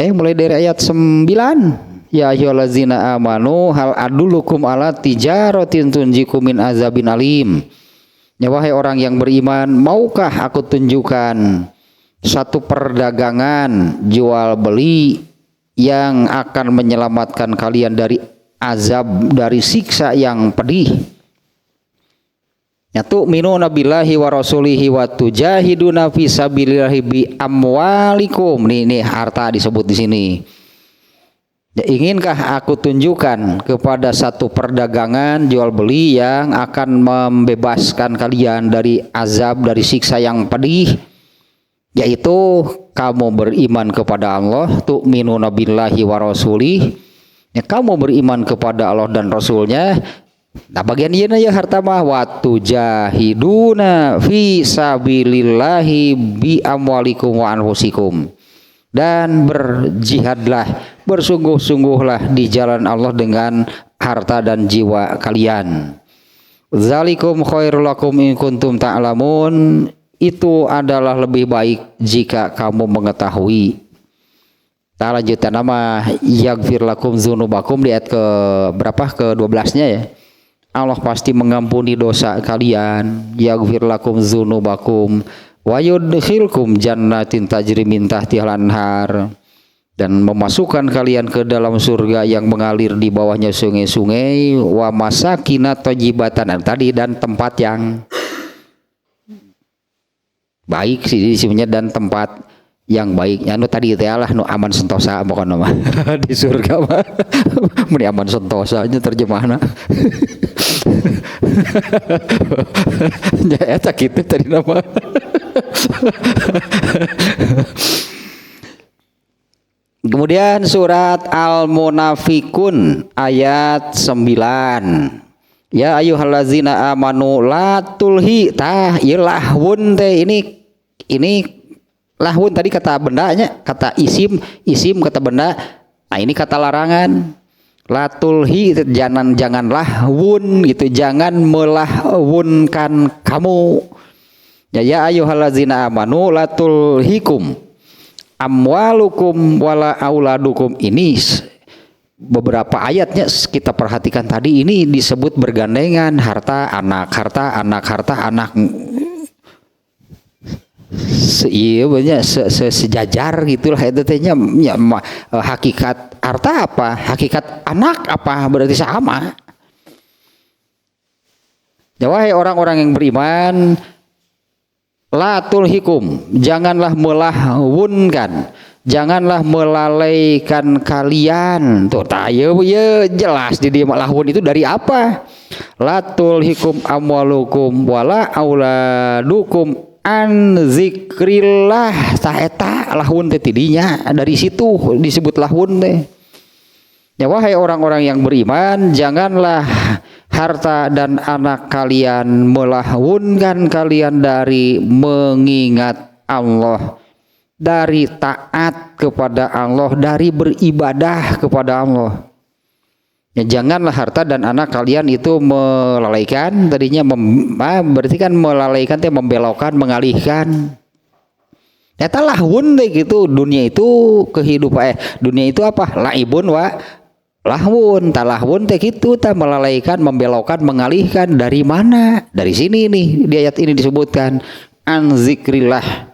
Mulai dari ayat 9. Ya ayyuhallazina amanu hal adullukum ala tijaratin tunjikum min azabin alim. Ya wahai orang yang beriman, maukah aku tunjukkan satu perdagangan jual beli yang akan menyelamatkan kalian dari azab, dari siksa yang pedih. Ya tu'minuna billahi wa rasulihi wa tujahiduna fi sabilillahi bi amwalikum. Ini harta disebut di sini. Ya, inginkah aku tunjukkan kepada satu perdagangan jual beli yang akan membebaskan kalian dari azab, dari siksa yang pedih, yaitu kamu beriman kepada Allah, tu'minuna billahi wa rasulih, ya, kamu beriman kepada Allah dan Rasulnya. Nah, bagian ini ya harta mah wa tujahiduna fi sabilillahi bi amwalikum wa anfusikum, dan berjihadlah, bersungguh-sungguhlah di jalan Allah dengan harta dan jiwa kalian. Zalikum khairul lakum in kuntum ta'lamun, itu adalah lebih baik jika kamu mengetahui. Kita lanjutkan nama yaghfir lakum dzunubakum di ayat ke berapa, ke 12-nya ya. Allah pasti mengampuni dosa kalian, yaghfir lakum dzunubakum wa yudkhilkum jannatin tajri min tahtihal anhar, dan memasukkan kalian ke dalam surga yang mengalir di bawahnya sungai-sungai, wa masakina thayyibatan, tadi dan tempat yang baik sih sebenarnya, dan tempat yang baiknya nu tadi teh lah nu aman sentosa pokokna mah di surga mah mun aman sentosa nya terjemahna. Ya eta kitu tadi nama. Kemudian surat Al-Munafikun ayat 9. Ya ayyuhallazina amanu la tulhi, tah ieu lahwun teh, ini lahwun tadi kata bendanya, kata isim kata benda. Nah, ini kata larangan. Latulhi janganlah wun gitu, jangan melahwunkan kamu. Ya ayyuhallazina amanu latulhikum amwalukum wala auladukum. Ini beberapa ayatnya kita perhatikan tadi, ini disebut bergandengan harta anak, harta anak, harta anak. Iya banyak sejajar gitulah itu tehnya. Ya, hakikat harta apa, hakikat anak apa, berarti sama. Ya wahai orang-orang yang beriman, la tulhikum, janganlah melahwunkan, janganlah melalaikan kalian. Tuh tayo ya jelas di dia lahwun itu dari apa? La tulhikum amwalukum wala auladukum an zikrillah. Saeta lahun teh tidinya, dari situ disebut lahun teh. Ya wahai orang-orang yang beriman, janganlah harta dan anak kalian melahunkan kalian dari mengingat Allah, dari taat kepada Allah, dari beribadah kepada Allah. Ya, janganlah harta dan anak kalian itu melalaikan, tadinya berarti kan melalaikan itu membelokkan, mengalihkan. Eta lahun deh gitu. Dunia itu kehidupan dunia itu apa? Laibun wa lahun. Talahun teh gitu, ta melalaikan, membelokkan, mengalihkan. Dari mana? Dari sini nih di ayat ini disebutkan an zikrillah.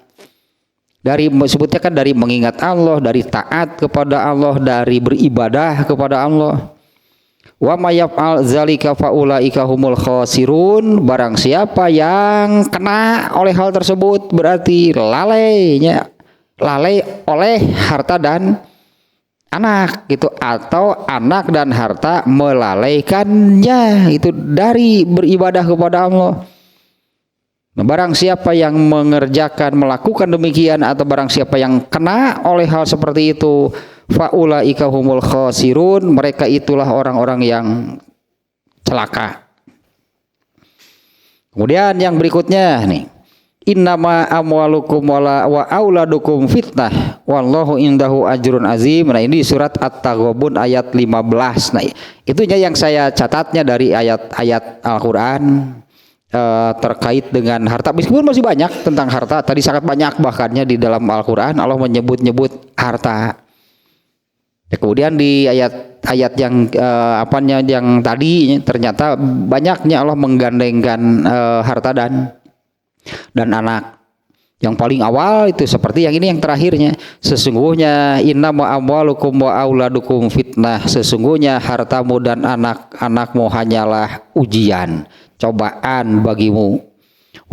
Dari sebutnya kan dari mengingat Allah, dari taat kepada Allah, dari beribadah kepada Allah. Wa mayaf'al zalika faulaika humul khasirun. Barang siapa yang kena oleh hal tersebut berarti lalai oleh harta dan anak gitu, atau anak dan harta melalaikannya itu dari beribadah kepada Allah. Barang siapa yang melakukan demikian, atau barang siapa yang kena oleh hal seperti itu, faulaika humul khasirun, mereka itulah orang-orang yang celaka. Kemudian yang berikutnya nih, innama amwalukum wa auladukum fitnah wallahu indahu ajrun azim. Nah ini surat At-Taghabun ayat 15. Nah itunya yang saya catatnya dari ayat-ayat Al-Quran terkait dengan harta. Meskipun masih banyak tentang harta, tadi sangat banyak bahkannya di dalam Al-Quran Allah menyebut harta. Ya, kemudian di ayat-ayat yang yang tadi ternyata banyaknya Allah menggandengkan harta dan anak. Yang paling awal itu seperti yang ini yang terakhirnya, sesungguhnya innama amwalukum wa auladukum fitnah, sesungguhnya hartamu dan anak-anakmu hanyalah ujian, cobaan bagimu.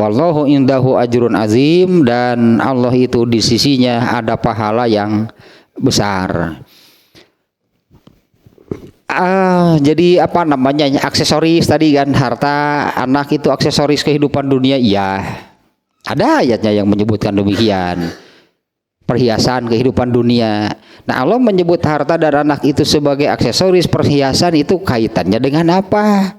Wallahu indahu ajrun azim, dan Allah itu di sisinya ada pahala yang besar. Jadi apa namanya, aksesoris tadi kan, harta anak itu aksesoris kehidupan dunia. Iya, ada ayatnya yang menyebutkan demikian, perhiasan kehidupan dunia. Nah Allah menyebut harta dan anak itu sebagai aksesoris perhiasan, itu kaitannya dengan apa?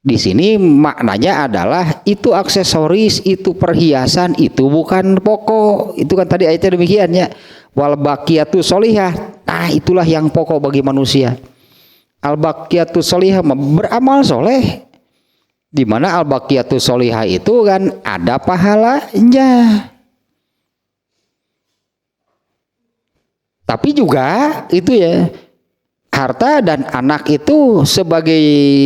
Di sini maknanya adalah itu aksesoris, itu perhiasan, itu bukan pokok. Itu kan tadi ayatnya demikian ya. Wal baqiyatu sholihah, nah itulah yang pokok bagi manusia. Al baqiyatu sholihah, beramal soleh. Di mana al baqiyatu sholihah itu kan ada pahalanya. Tapi juga itu ya, harta dan anak itu sebagai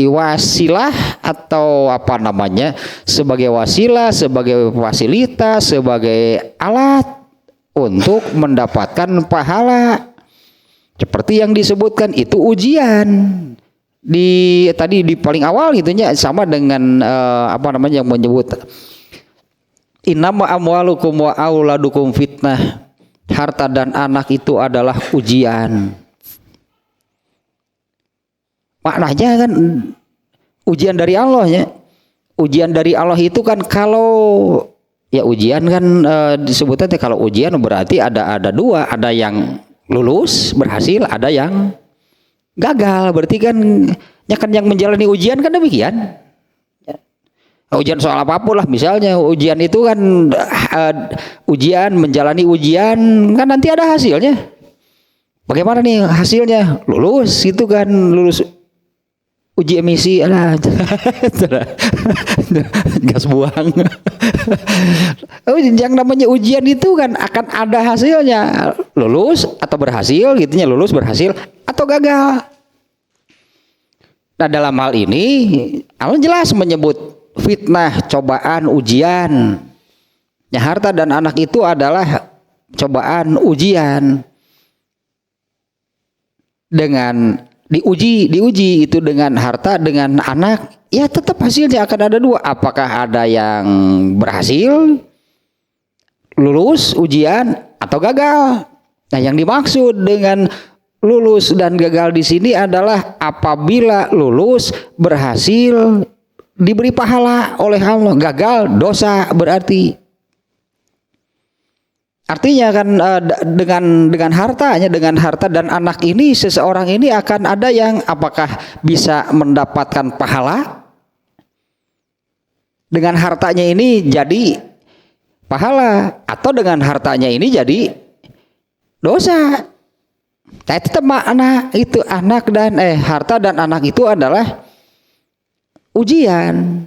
wasilah atau apa namanya, sebagai wasilah, sebagai fasilitas, sebagai alat untuk mendapatkan pahala. Seperti yang disebutkan itu ujian tadi di paling awal gitunya, sama dengan yang menyebut innama amwalukum wa auladukum fitnah, harta dan anak itu adalah ujian. Maknanya kan ujian dari Allah ya. Ujian dari Allah itu kan, kalau ya ujian kan disebutnya kalau ujian berarti ada dua, ada yang lulus berhasil, ada yang gagal. Berarti kan yang menjalani ujian kan demikian. Ujian soal apapun lah, misalnya ujian itu kan ujian, menjalani ujian kan nanti ada hasilnya. Bagaimana nih hasilnya? Lulus gitu kan, lulus uji emisi, alah, gas buang. Yang namanya ujian itu kan akan ada hasilnya, lulus atau berhasil, gitunya, lulus berhasil atau gagal. Nah dalam hal ini Allah jelas menyebut fitnah, cobaan, ujian. Ya, harta dan anak itu adalah cobaan, ujian. Dengan diuji itu dengan harta, dengan anak, ya tetap hasilnya akan ada dua. Apakah ada yang berhasil, lulus ujian, atau gagal? Nah, yang dimaksud dengan lulus dan gagal di sini adalah apabila lulus, berhasil, diberi pahala oleh Allah, gagal, dosa berarti. Artinya kan dengan hartanya, dengan harta dan anak ini, seseorang ini akan ada yang apakah bisa mendapatkan pahala, dengan hartanya ini jadi pahala, atau dengan hartanya ini jadi dosa. Tapi tetap makna itu harta dan anak itu adalah ujian.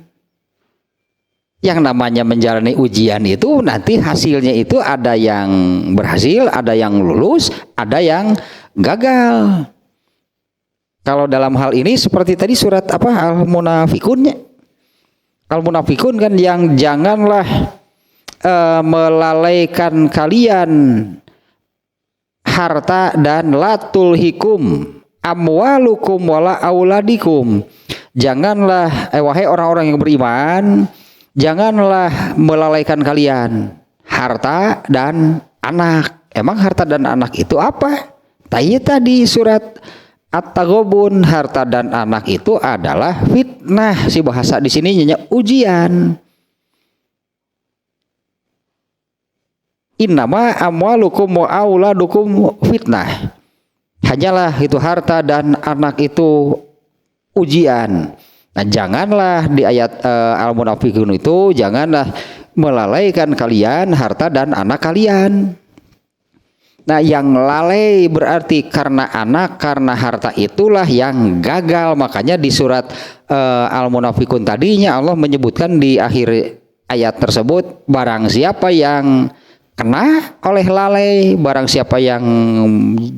Yang namanya menjalani ujian itu nanti hasilnya itu ada yang berhasil, ada yang lulus, ada yang gagal. Kalau dalam hal ini seperti tadi surat Al-Munafikun, Al-Munafikun kan yang janganlah melalaikan kalian harta dan latul hikum amwalukum wala auladikum. Janganlah wahai orang-orang yang beriman, janganlah melalaikan kalian harta dan anak. Emang harta dan anak itu apa? Tadi surat At-Taghabun, harta dan anak itu adalah fitnah. Si bahasa di sini nyanyi ujian. Innama amwalukum wa auladukum fitnah. Hanyalah itu harta dan anak itu ujian. Nah, janganlah di ayat Al-Munafikun itu, janganlah melalaikan kalian harta dan anak kalian. Nah, yang lalai berarti karena anak, karena harta itulah yang gagal. Makanya di surat Al-Munafikun tadinya Allah menyebutkan di akhir ayat tersebut, barang siapa yang kena oleh lalai, barang siapa yang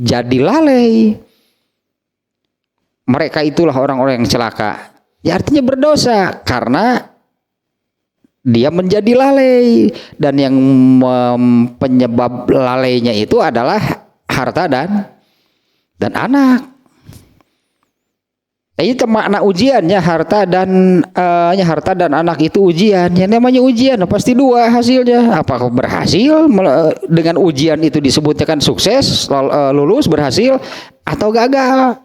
jadi lalai, mereka itulah orang-orang yang celaka. Ya artinya berdosa karena dia menjadi lalai, dan yang penyebab lalainya itu adalah harta dan anak. Itu makna ujiannya, harta dan anak itu ujian. Yang namanya ujian pasti dua hasilnya. Apakah berhasil dengan ujian itu disebutnya kan sukses, lulus, berhasil, atau gagal.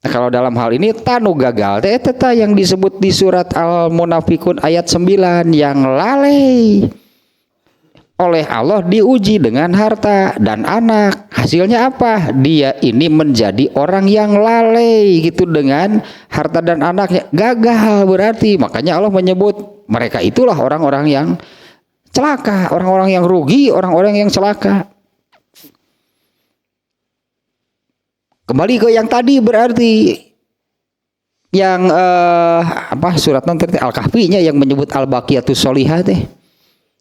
Nah, kalau dalam hal ini tanu gagal teta yang disebut di surat Al-Munafikun ayat 9, yang lalai oleh Allah diuji dengan harta dan anak. Hasilnya apa? Dia ini menjadi orang yang lalai gitu dengan harta dan anaknya, gagal berarti. Makanya Allah menyebut mereka itulah orang-orang yang celaka, orang-orang yang rugi, orang-orang yang celaka. Kembali ke yang tadi berarti yang surat nanti Al-Kahfi-nya yang menyebut al-baqiyatus sholihah teh.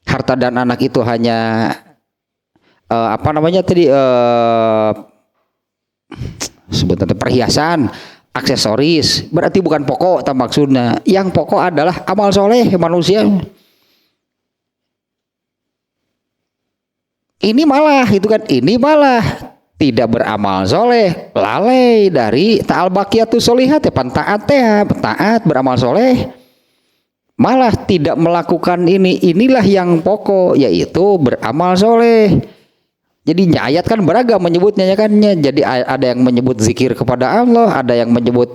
Harta dan anak itu hanya sebenarnya perhiasan, aksesoris, berarti bukan pokok tak maksudnya. Yang pokok adalah amal soleh manusia. Ini malah tidak beramal soleh, lalai dari al-baqiyatus sholihah, taat beramal soleh, malah tidak melakukan inilah yang pokok, yaitu beramal soleh. Jadi ayat kan beragam menyebutnya kan, jadi ada yang menyebut zikir kepada Allah, ada yang menyebut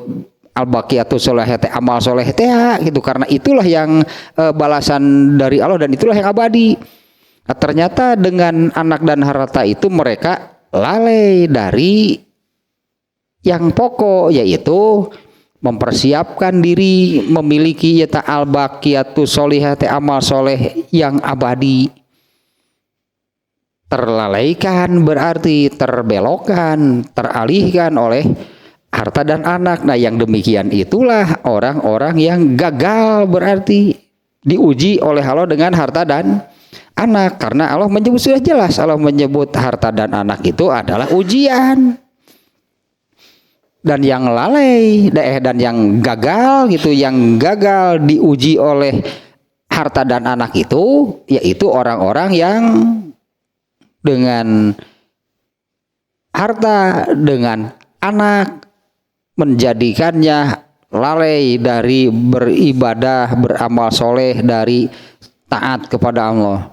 al-baqiyatus sholihah amal soleh gitu, karena itulah yang balasan dari Allah dan itulah yang abadi. Nah, ternyata dengan anak dan harta itu mereka lalai dari yang pokok, yaitu mempersiapkan diri memiliki al-baqiyatus sholihah amal soleh yang abadi. terlalaikan, berarti terbelokkan, teralihkan oleh harta dan anak. Nah, yang demikian itulah orang-orang yang gagal, berarti diuji oleh Allah dengan harta dan anak. Karena Allah menyebut, sudah jelas Allah menyebut harta dan anak itu adalah ujian. Dan yang lalai dan yang gagal gitu, yang gagal diuji oleh harta dan anak itu, yaitu orang-orang yang dengan harta, dengan anak menjadikannya lalai dari beribadah, beramal soleh, dari taat kepada Allah.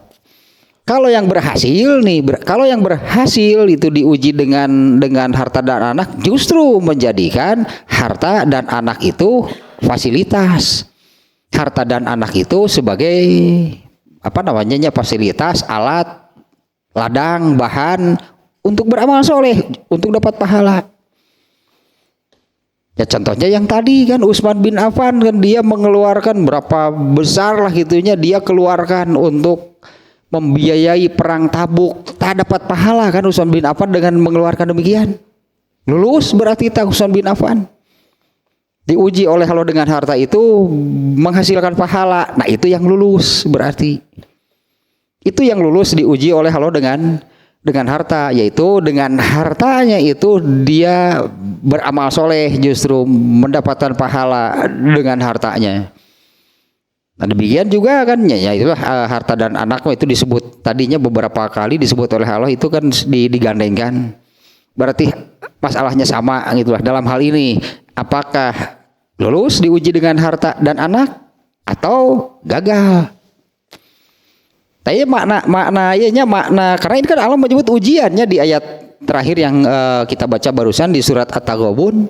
Kalau yang berhasil nih, kalau yang berhasil itu diuji dengan harta dan anak, justru menjadikan harta dan anak itu fasilitas. Harta dan anak itu sebagai fasilitas, alat, ladang, bahan untuk beramal soleh, untuk dapat pahala. Ya contohnya yang tadi kan Utsman bin Affan kan, dia mengeluarkan berapa besar lah gitunya, dia keluarkan untuk membiayai perang Tabuk. Tak dapat pahala kan Utsman bin Affan dengan mengeluarkan demikian. Lulus berarti tak Utsman bin Affan. Diuji oleh Allah dengan harta itu menghasilkan pahala. Nah, itu yang lulus berarti. Itu yang lulus diuji oleh Allah dengan harta, yaitu dengan hartanya itu dia beramal soleh, justru mendapatkan pahala dengan hartanya. Nah, demikian juga kan ya itulah harta dan anak itu disebut tadinya beberapa kali disebut oleh Allah itu kan digandengkan. Berarti masalahnya sama gitulah dalam hal ini, apakah lulus diuji dengan harta dan anak atau gagal. Tapi makna karena ini kan Allah menyebut ujiannya di ayat terakhir yang kita baca barusan di surat At-Taghabun,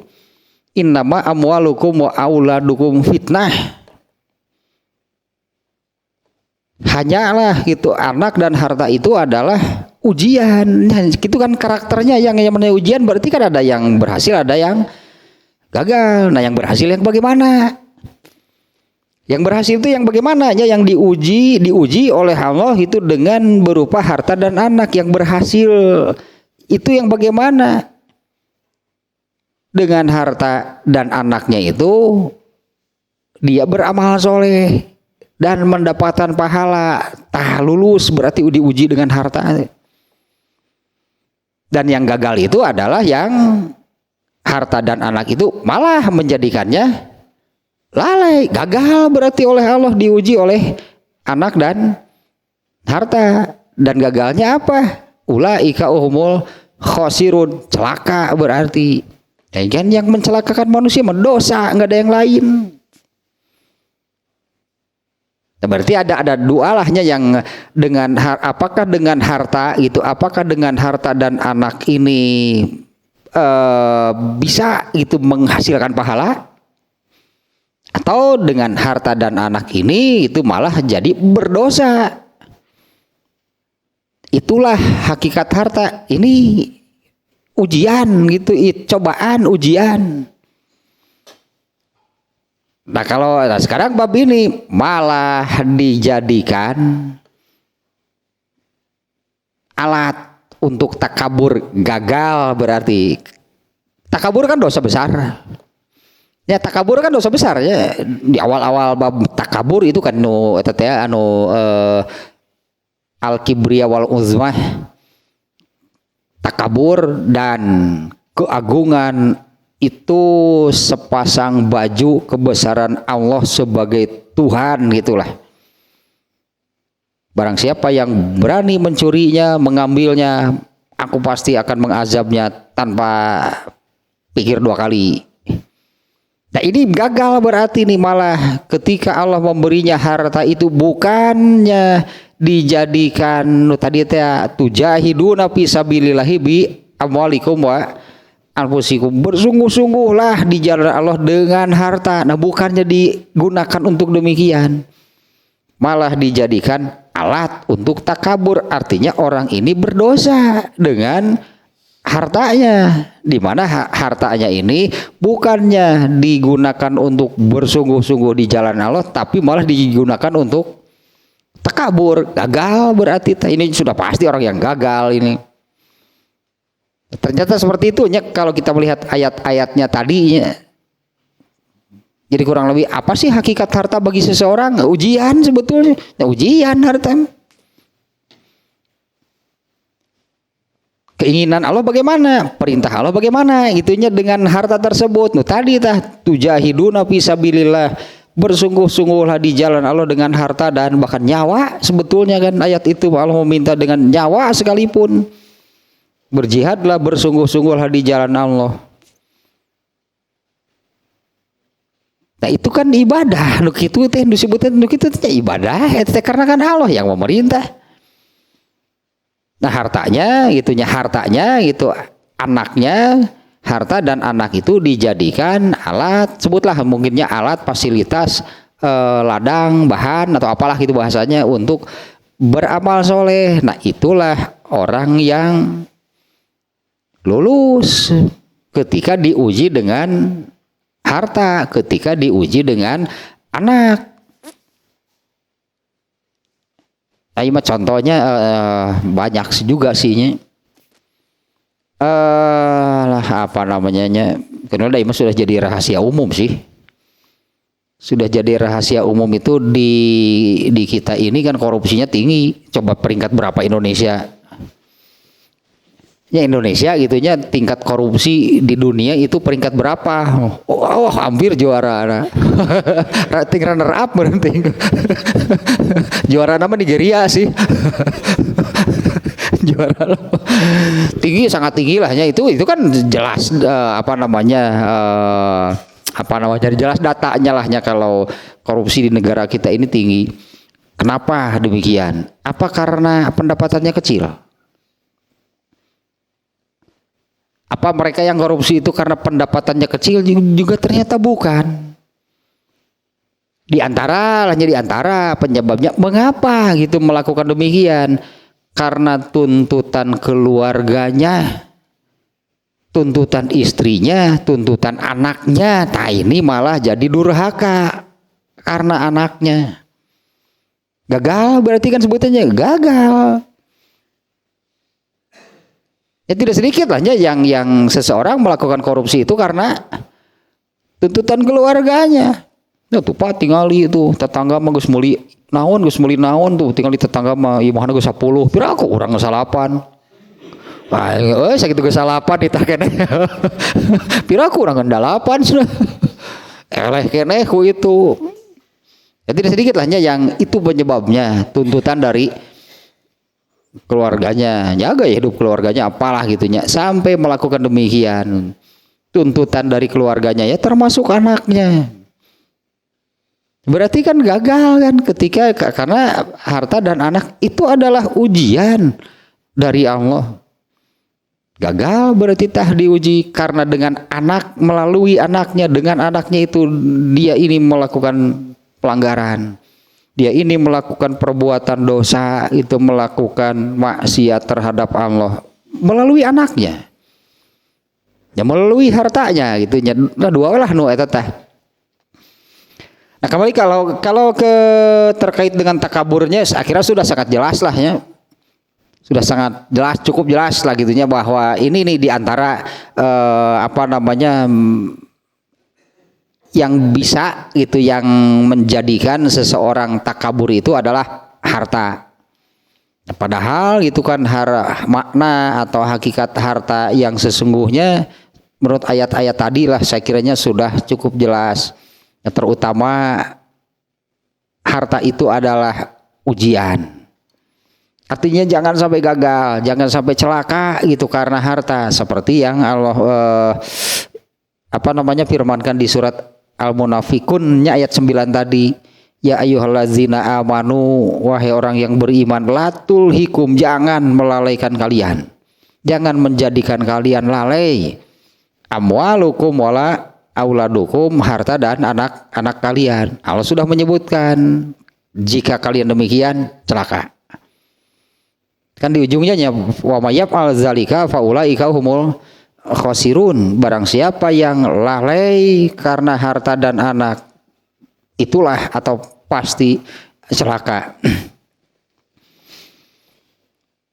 innama amwalukum wa auladukum fitnah. Hanyalah gitu, anak dan harta itu adalah ujian. Nah, itu kan karakternya yang namanya ujian, berarti kan ada yang berhasil, ada yang gagal. Nah, yang berhasil yang bagaimana? Yang berhasil itu yang bagaimana? Yang diuji oleh Allah itu dengan berupa harta dan anak. Yang berhasil itu yang bagaimana? Dengan harta dan anaknya itu dia beramal soleh dan mendapatkan pahala. Tah lulus berarti diuji dengan harta. Dan yang gagal itu adalah yang harta dan anak itu malah menjadikannya lalai, gagal berarti oleh Allah, diuji oleh anak dan harta. Dan gagalnya apa? Ulaika humul khosirun, celaka berarti. Ya kan, yang mencelakakan manusia mendosa, nggak ada yang lain. Nah, berarti ada dua lahnya yang dengan apakah dengan harta gitu, apakah dengan harta dan anak ini bisa itu menghasilkan pahala, atau dengan harta dan anak ini itu malah jadi berdosa. Itulah hakikat harta. Ini ujian gitu, cobaan, ujian. Nah, sekarang bab ini malah dijadikan alat untuk takabur, gagal berarti. Takabur kan dosa besar. Ya, takabur kan dosa besar ya. Di awal-awal bab takabur itu kan al-kibriya wal uzmah, takabur dan keagungan itu sepasang baju kebesaran Allah sebagai Tuhan gitulah. Barang siapa yang berani mencurinya, mengambilnya, aku pasti akan mengazabnya tanpa pikir dua kali. Nah, ini gagal berarti nih, malah ketika Allah memberinya harta itu bukannya dijadikan tadi tujahiduna fi sabilillahi bi amwalikum wa anfusikum, bersungguh-sungguhlah di jalan Allah dengan harta. Nah, bukannya digunakan untuk demikian, malah dijadikan alat untuk takabur. Artinya orang ini berdosa dengan hartanya, di mana hartanya ini bukannya digunakan untuk bersungguh-sungguh di jalan Allah, tapi malah digunakan untuk takabur, gagal berarti ini sudah pasti orang yang gagal ini. Ternyata seperti itu kalau kita melihat ayat-ayatnya tadi. Jadi kurang lebih apa sih hakikat harta bagi seseorang? Ujian sebetulnya. Ujian harta. Keinginan Allah bagaimana? Perintah Allah bagaimana? Itunya dengan harta tersebut. Tadi tujahiduna fisabilillah. Bersungguh-sungguhlah di jalan Allah dengan harta dan bahkan nyawa. Sebetulnya kan ayat itu Allah meminta dengan nyawa sekalipun. Berjihadlah, bersungguh-sungguhlah di jalan Allah. Nah itu kan ibadah. Itu disebutkan itu ibadah. Itu karena kan Allah yang memerintah. Nah hartanya gitu anaknya, harta dan anak itu dijadikan alat, sebutlah mungkinnya alat, fasilitas, ladang, bahan atau apalah gitu bahasanya untuk beramal soleh. Nah itulah orang yang lulus ketika diuji dengan harta, ketika diuji dengan anak. Nah, ini contohnya banyak juga sih. Apa namanya? Karena ini sudah jadi rahasia umum sih. Sudah jadi rahasia umum itu di kita ini kan korupsinya tinggi. Coba peringkat berapa Indonesia? Ya Indonesia gitunya tingkat korupsi di dunia itu peringkat berapa? Oh hampir juara. Rating runner up berarti. Juara nama Nigeria sih. Juara tinggi, sangat tinggi lah ya. Itu kan jelas jelas datanya lahnya kalau korupsi di negara kita ini tinggi. Kenapa demikian? Apa karena pendapatannya kecil? Apa mereka yang korupsi itu karena pendapatannya kecil? Juga ternyata bukan. Di antara penyebabnya mengapa gitu melakukan demikian? Karena tuntutan keluarganya, tuntutan istrinya, tuntutan anaknya. Nah ini malah jadi durhaka karena anaknya. Gagal berarti kan sebutannya gagal. Ya tidak sedikit lah yang seseorang melakukan korupsi itu karena tuntutan keluarganya. Ya tuh Pak tingali itu tetangga mah geus meuli naon tuh tinggal di tetangga mah ieu mah geus 10. Pira aku urang geus 8. Wah, sakitu geus 8 ditah keneh. Pira aku urang geus 8 sudah. Eleh keneh ku itu. Ya tidak sedikit lah yang itu penyebabnya tuntutan dari keluarganya, jaga ya hidup keluarganya apalah gitunya sampai melakukan demikian. Tuntutan dari keluarganya ya termasuk anaknya. Berarti kan gagal kan karena harta dan anak itu adalah ujian dari Allah. Gagal berarti diuji karena dengan anak, melalui anaknya, dengan anaknya itu dia ini melakukan pelanggaran. Dia ini melakukan perbuatan dosa, itu melakukan maksiat terhadap Allah melalui anaknya. Ya melalui hartanya gitu nya. Nah dua lah nu eta teh. Nah kembali kalau terkait dengan takaburnya akhirnya sudah sangat jelas lah ya. Sudah sangat jelas, cukup jelas lah gitunya bahwa ini nih diantara yang bisa gitu yang menjadikan seseorang takabur itu adalah harta. Padahal itu kan makna atau hakikat harta yang sesungguhnya menurut ayat-ayat tadi lah saya kiranya sudah cukup jelas. Yang terutama harta itu adalah ujian. Artinya jangan sampai gagal, jangan sampai celaka gitu karena harta, seperti yang Allah firmankan di surat Al-Munafikun ayat 9 tadi. Ya ayyuhallazina amanu, wahai orang yang beriman, latul hikum, jangan melalaikan kalian, jangan menjadikan kalian lalai, amwalukum wala auladukum, harta dan anak-anak kalian. Allah sudah menyebutkan jika kalian demikian celaka. Kan di ujungnya wa may yaf'al zalika faulaika humul khosirun. Barang siapa yang lalai karena harta dan anak, itulah atau pasti celaka.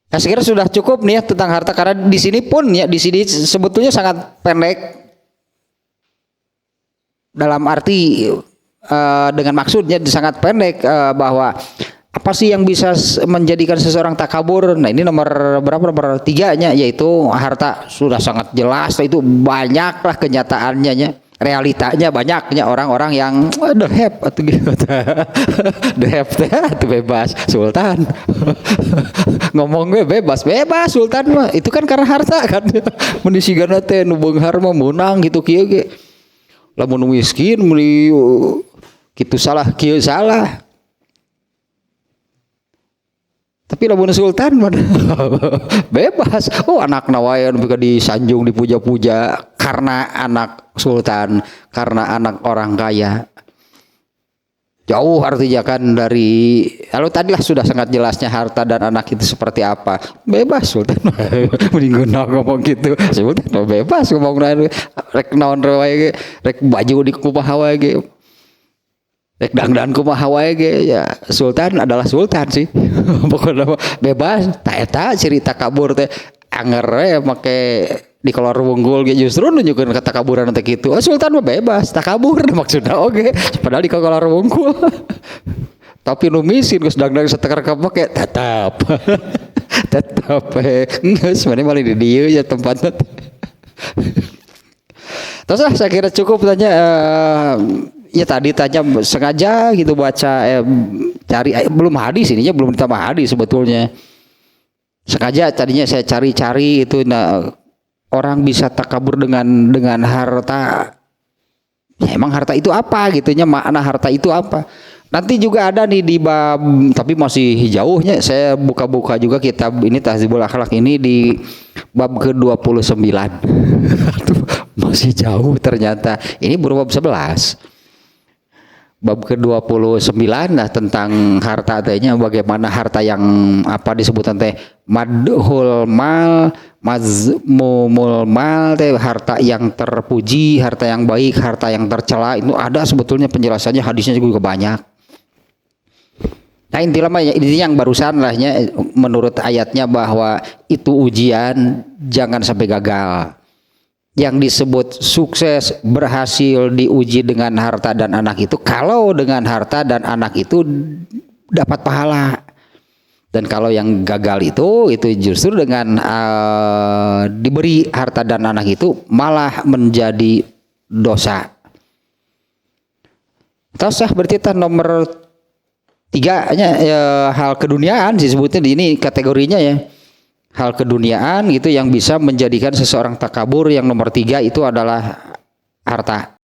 Saya kira sudah cukup nih ya tentang harta, karena di sini pun ya, di sini sebetulnya sangat pendek dalam arti dengan maksudnya sangat pendek, bahwa apa sih yang bisa menjadikan seseorang takabur. Nah ini nomor berapa, nomor 3-nya, yaitu harta. Sudah sangat jelas, itu banyaklah kenyataannya nya. Realitanya banyaknya orang-orang yang the have atau gitu. The have itu bebas sultan. Ngomong gue bebas sultan mah itu kan karena harta kan. Mun disigana teh nu beunghar mah meunang gitu kieu ge. Lamun miskin meuli kitu salah kieu salah. Tapi lamun sultan bebas. Oh anak nawayan bisa disanjung, dipuja-puja karena anak sultan, karena anak orang kaya. Jauh artinya kan dari, lalu tadilah sudah sangat jelasnya harta dan anak itu seperti apa. Bebas sultan. Mending ngomong gitu. Sultan bebas ngomong rek naon wae, rek baju di kumaha wae. Rek dangdan kumaha wae ge, ya sultan adalah sultan sih. Pokoknya bebas. Tak eta ciri takabur teh anger we make di kolor wunggul ge, justru nunjukeun kata kaburan teh kitu. Sultan mah bebas, takabur maksudna oge. Padahal di kolor wunggul. Tapi nu miskin geus dangdang satekar kapake tetap. Tetap geus mane mali di dieu ya tempatna. Terus saya kira cukup tanya. Ya tadi tanya sengaja gitu baca cari belum hadis, ininya belum ditambah hadis sebetulnya. Sengaja tadinya saya cari-cari itu, nah, orang bisa takabur dengan harta. Ya, emang harta itu apa gitunya, makna harta itu apa? Nanti juga ada nih di bab, tapi masih jauhnya. Saya buka-buka juga kitab ini Tahdzibul Akhlaq ini di bab ke-29. Masih jauh ternyata. Ini baru bab 11. Bab ke-29 nah tentang harta tanya, bagaimana harta yang apa disebutan teh madhul mal, mazmumul mal teh, harta yang terpuji, harta yang baik, harta yang tercela. Itu ada sebetulnya penjelasannya, hadisnya juga banyak. Nah intinya yang barusan lahnya menurut ayatnya bahwa itu ujian, jangan sampai gagal. Yang disebut sukses, berhasil diuji dengan harta dan anak itu, kalau dengan harta dan anak itu dapat pahala. Dan kalau yang gagal itu justru dengan diberi harta dan anak itu malah menjadi dosa. Terus berarti nomor 3-nya hal keduniaan disebutnya di ini kategorinya ya. Hal keduniaan itu yang bisa menjadikan seseorang takabur. Yang nomor 3 itu adalah harta.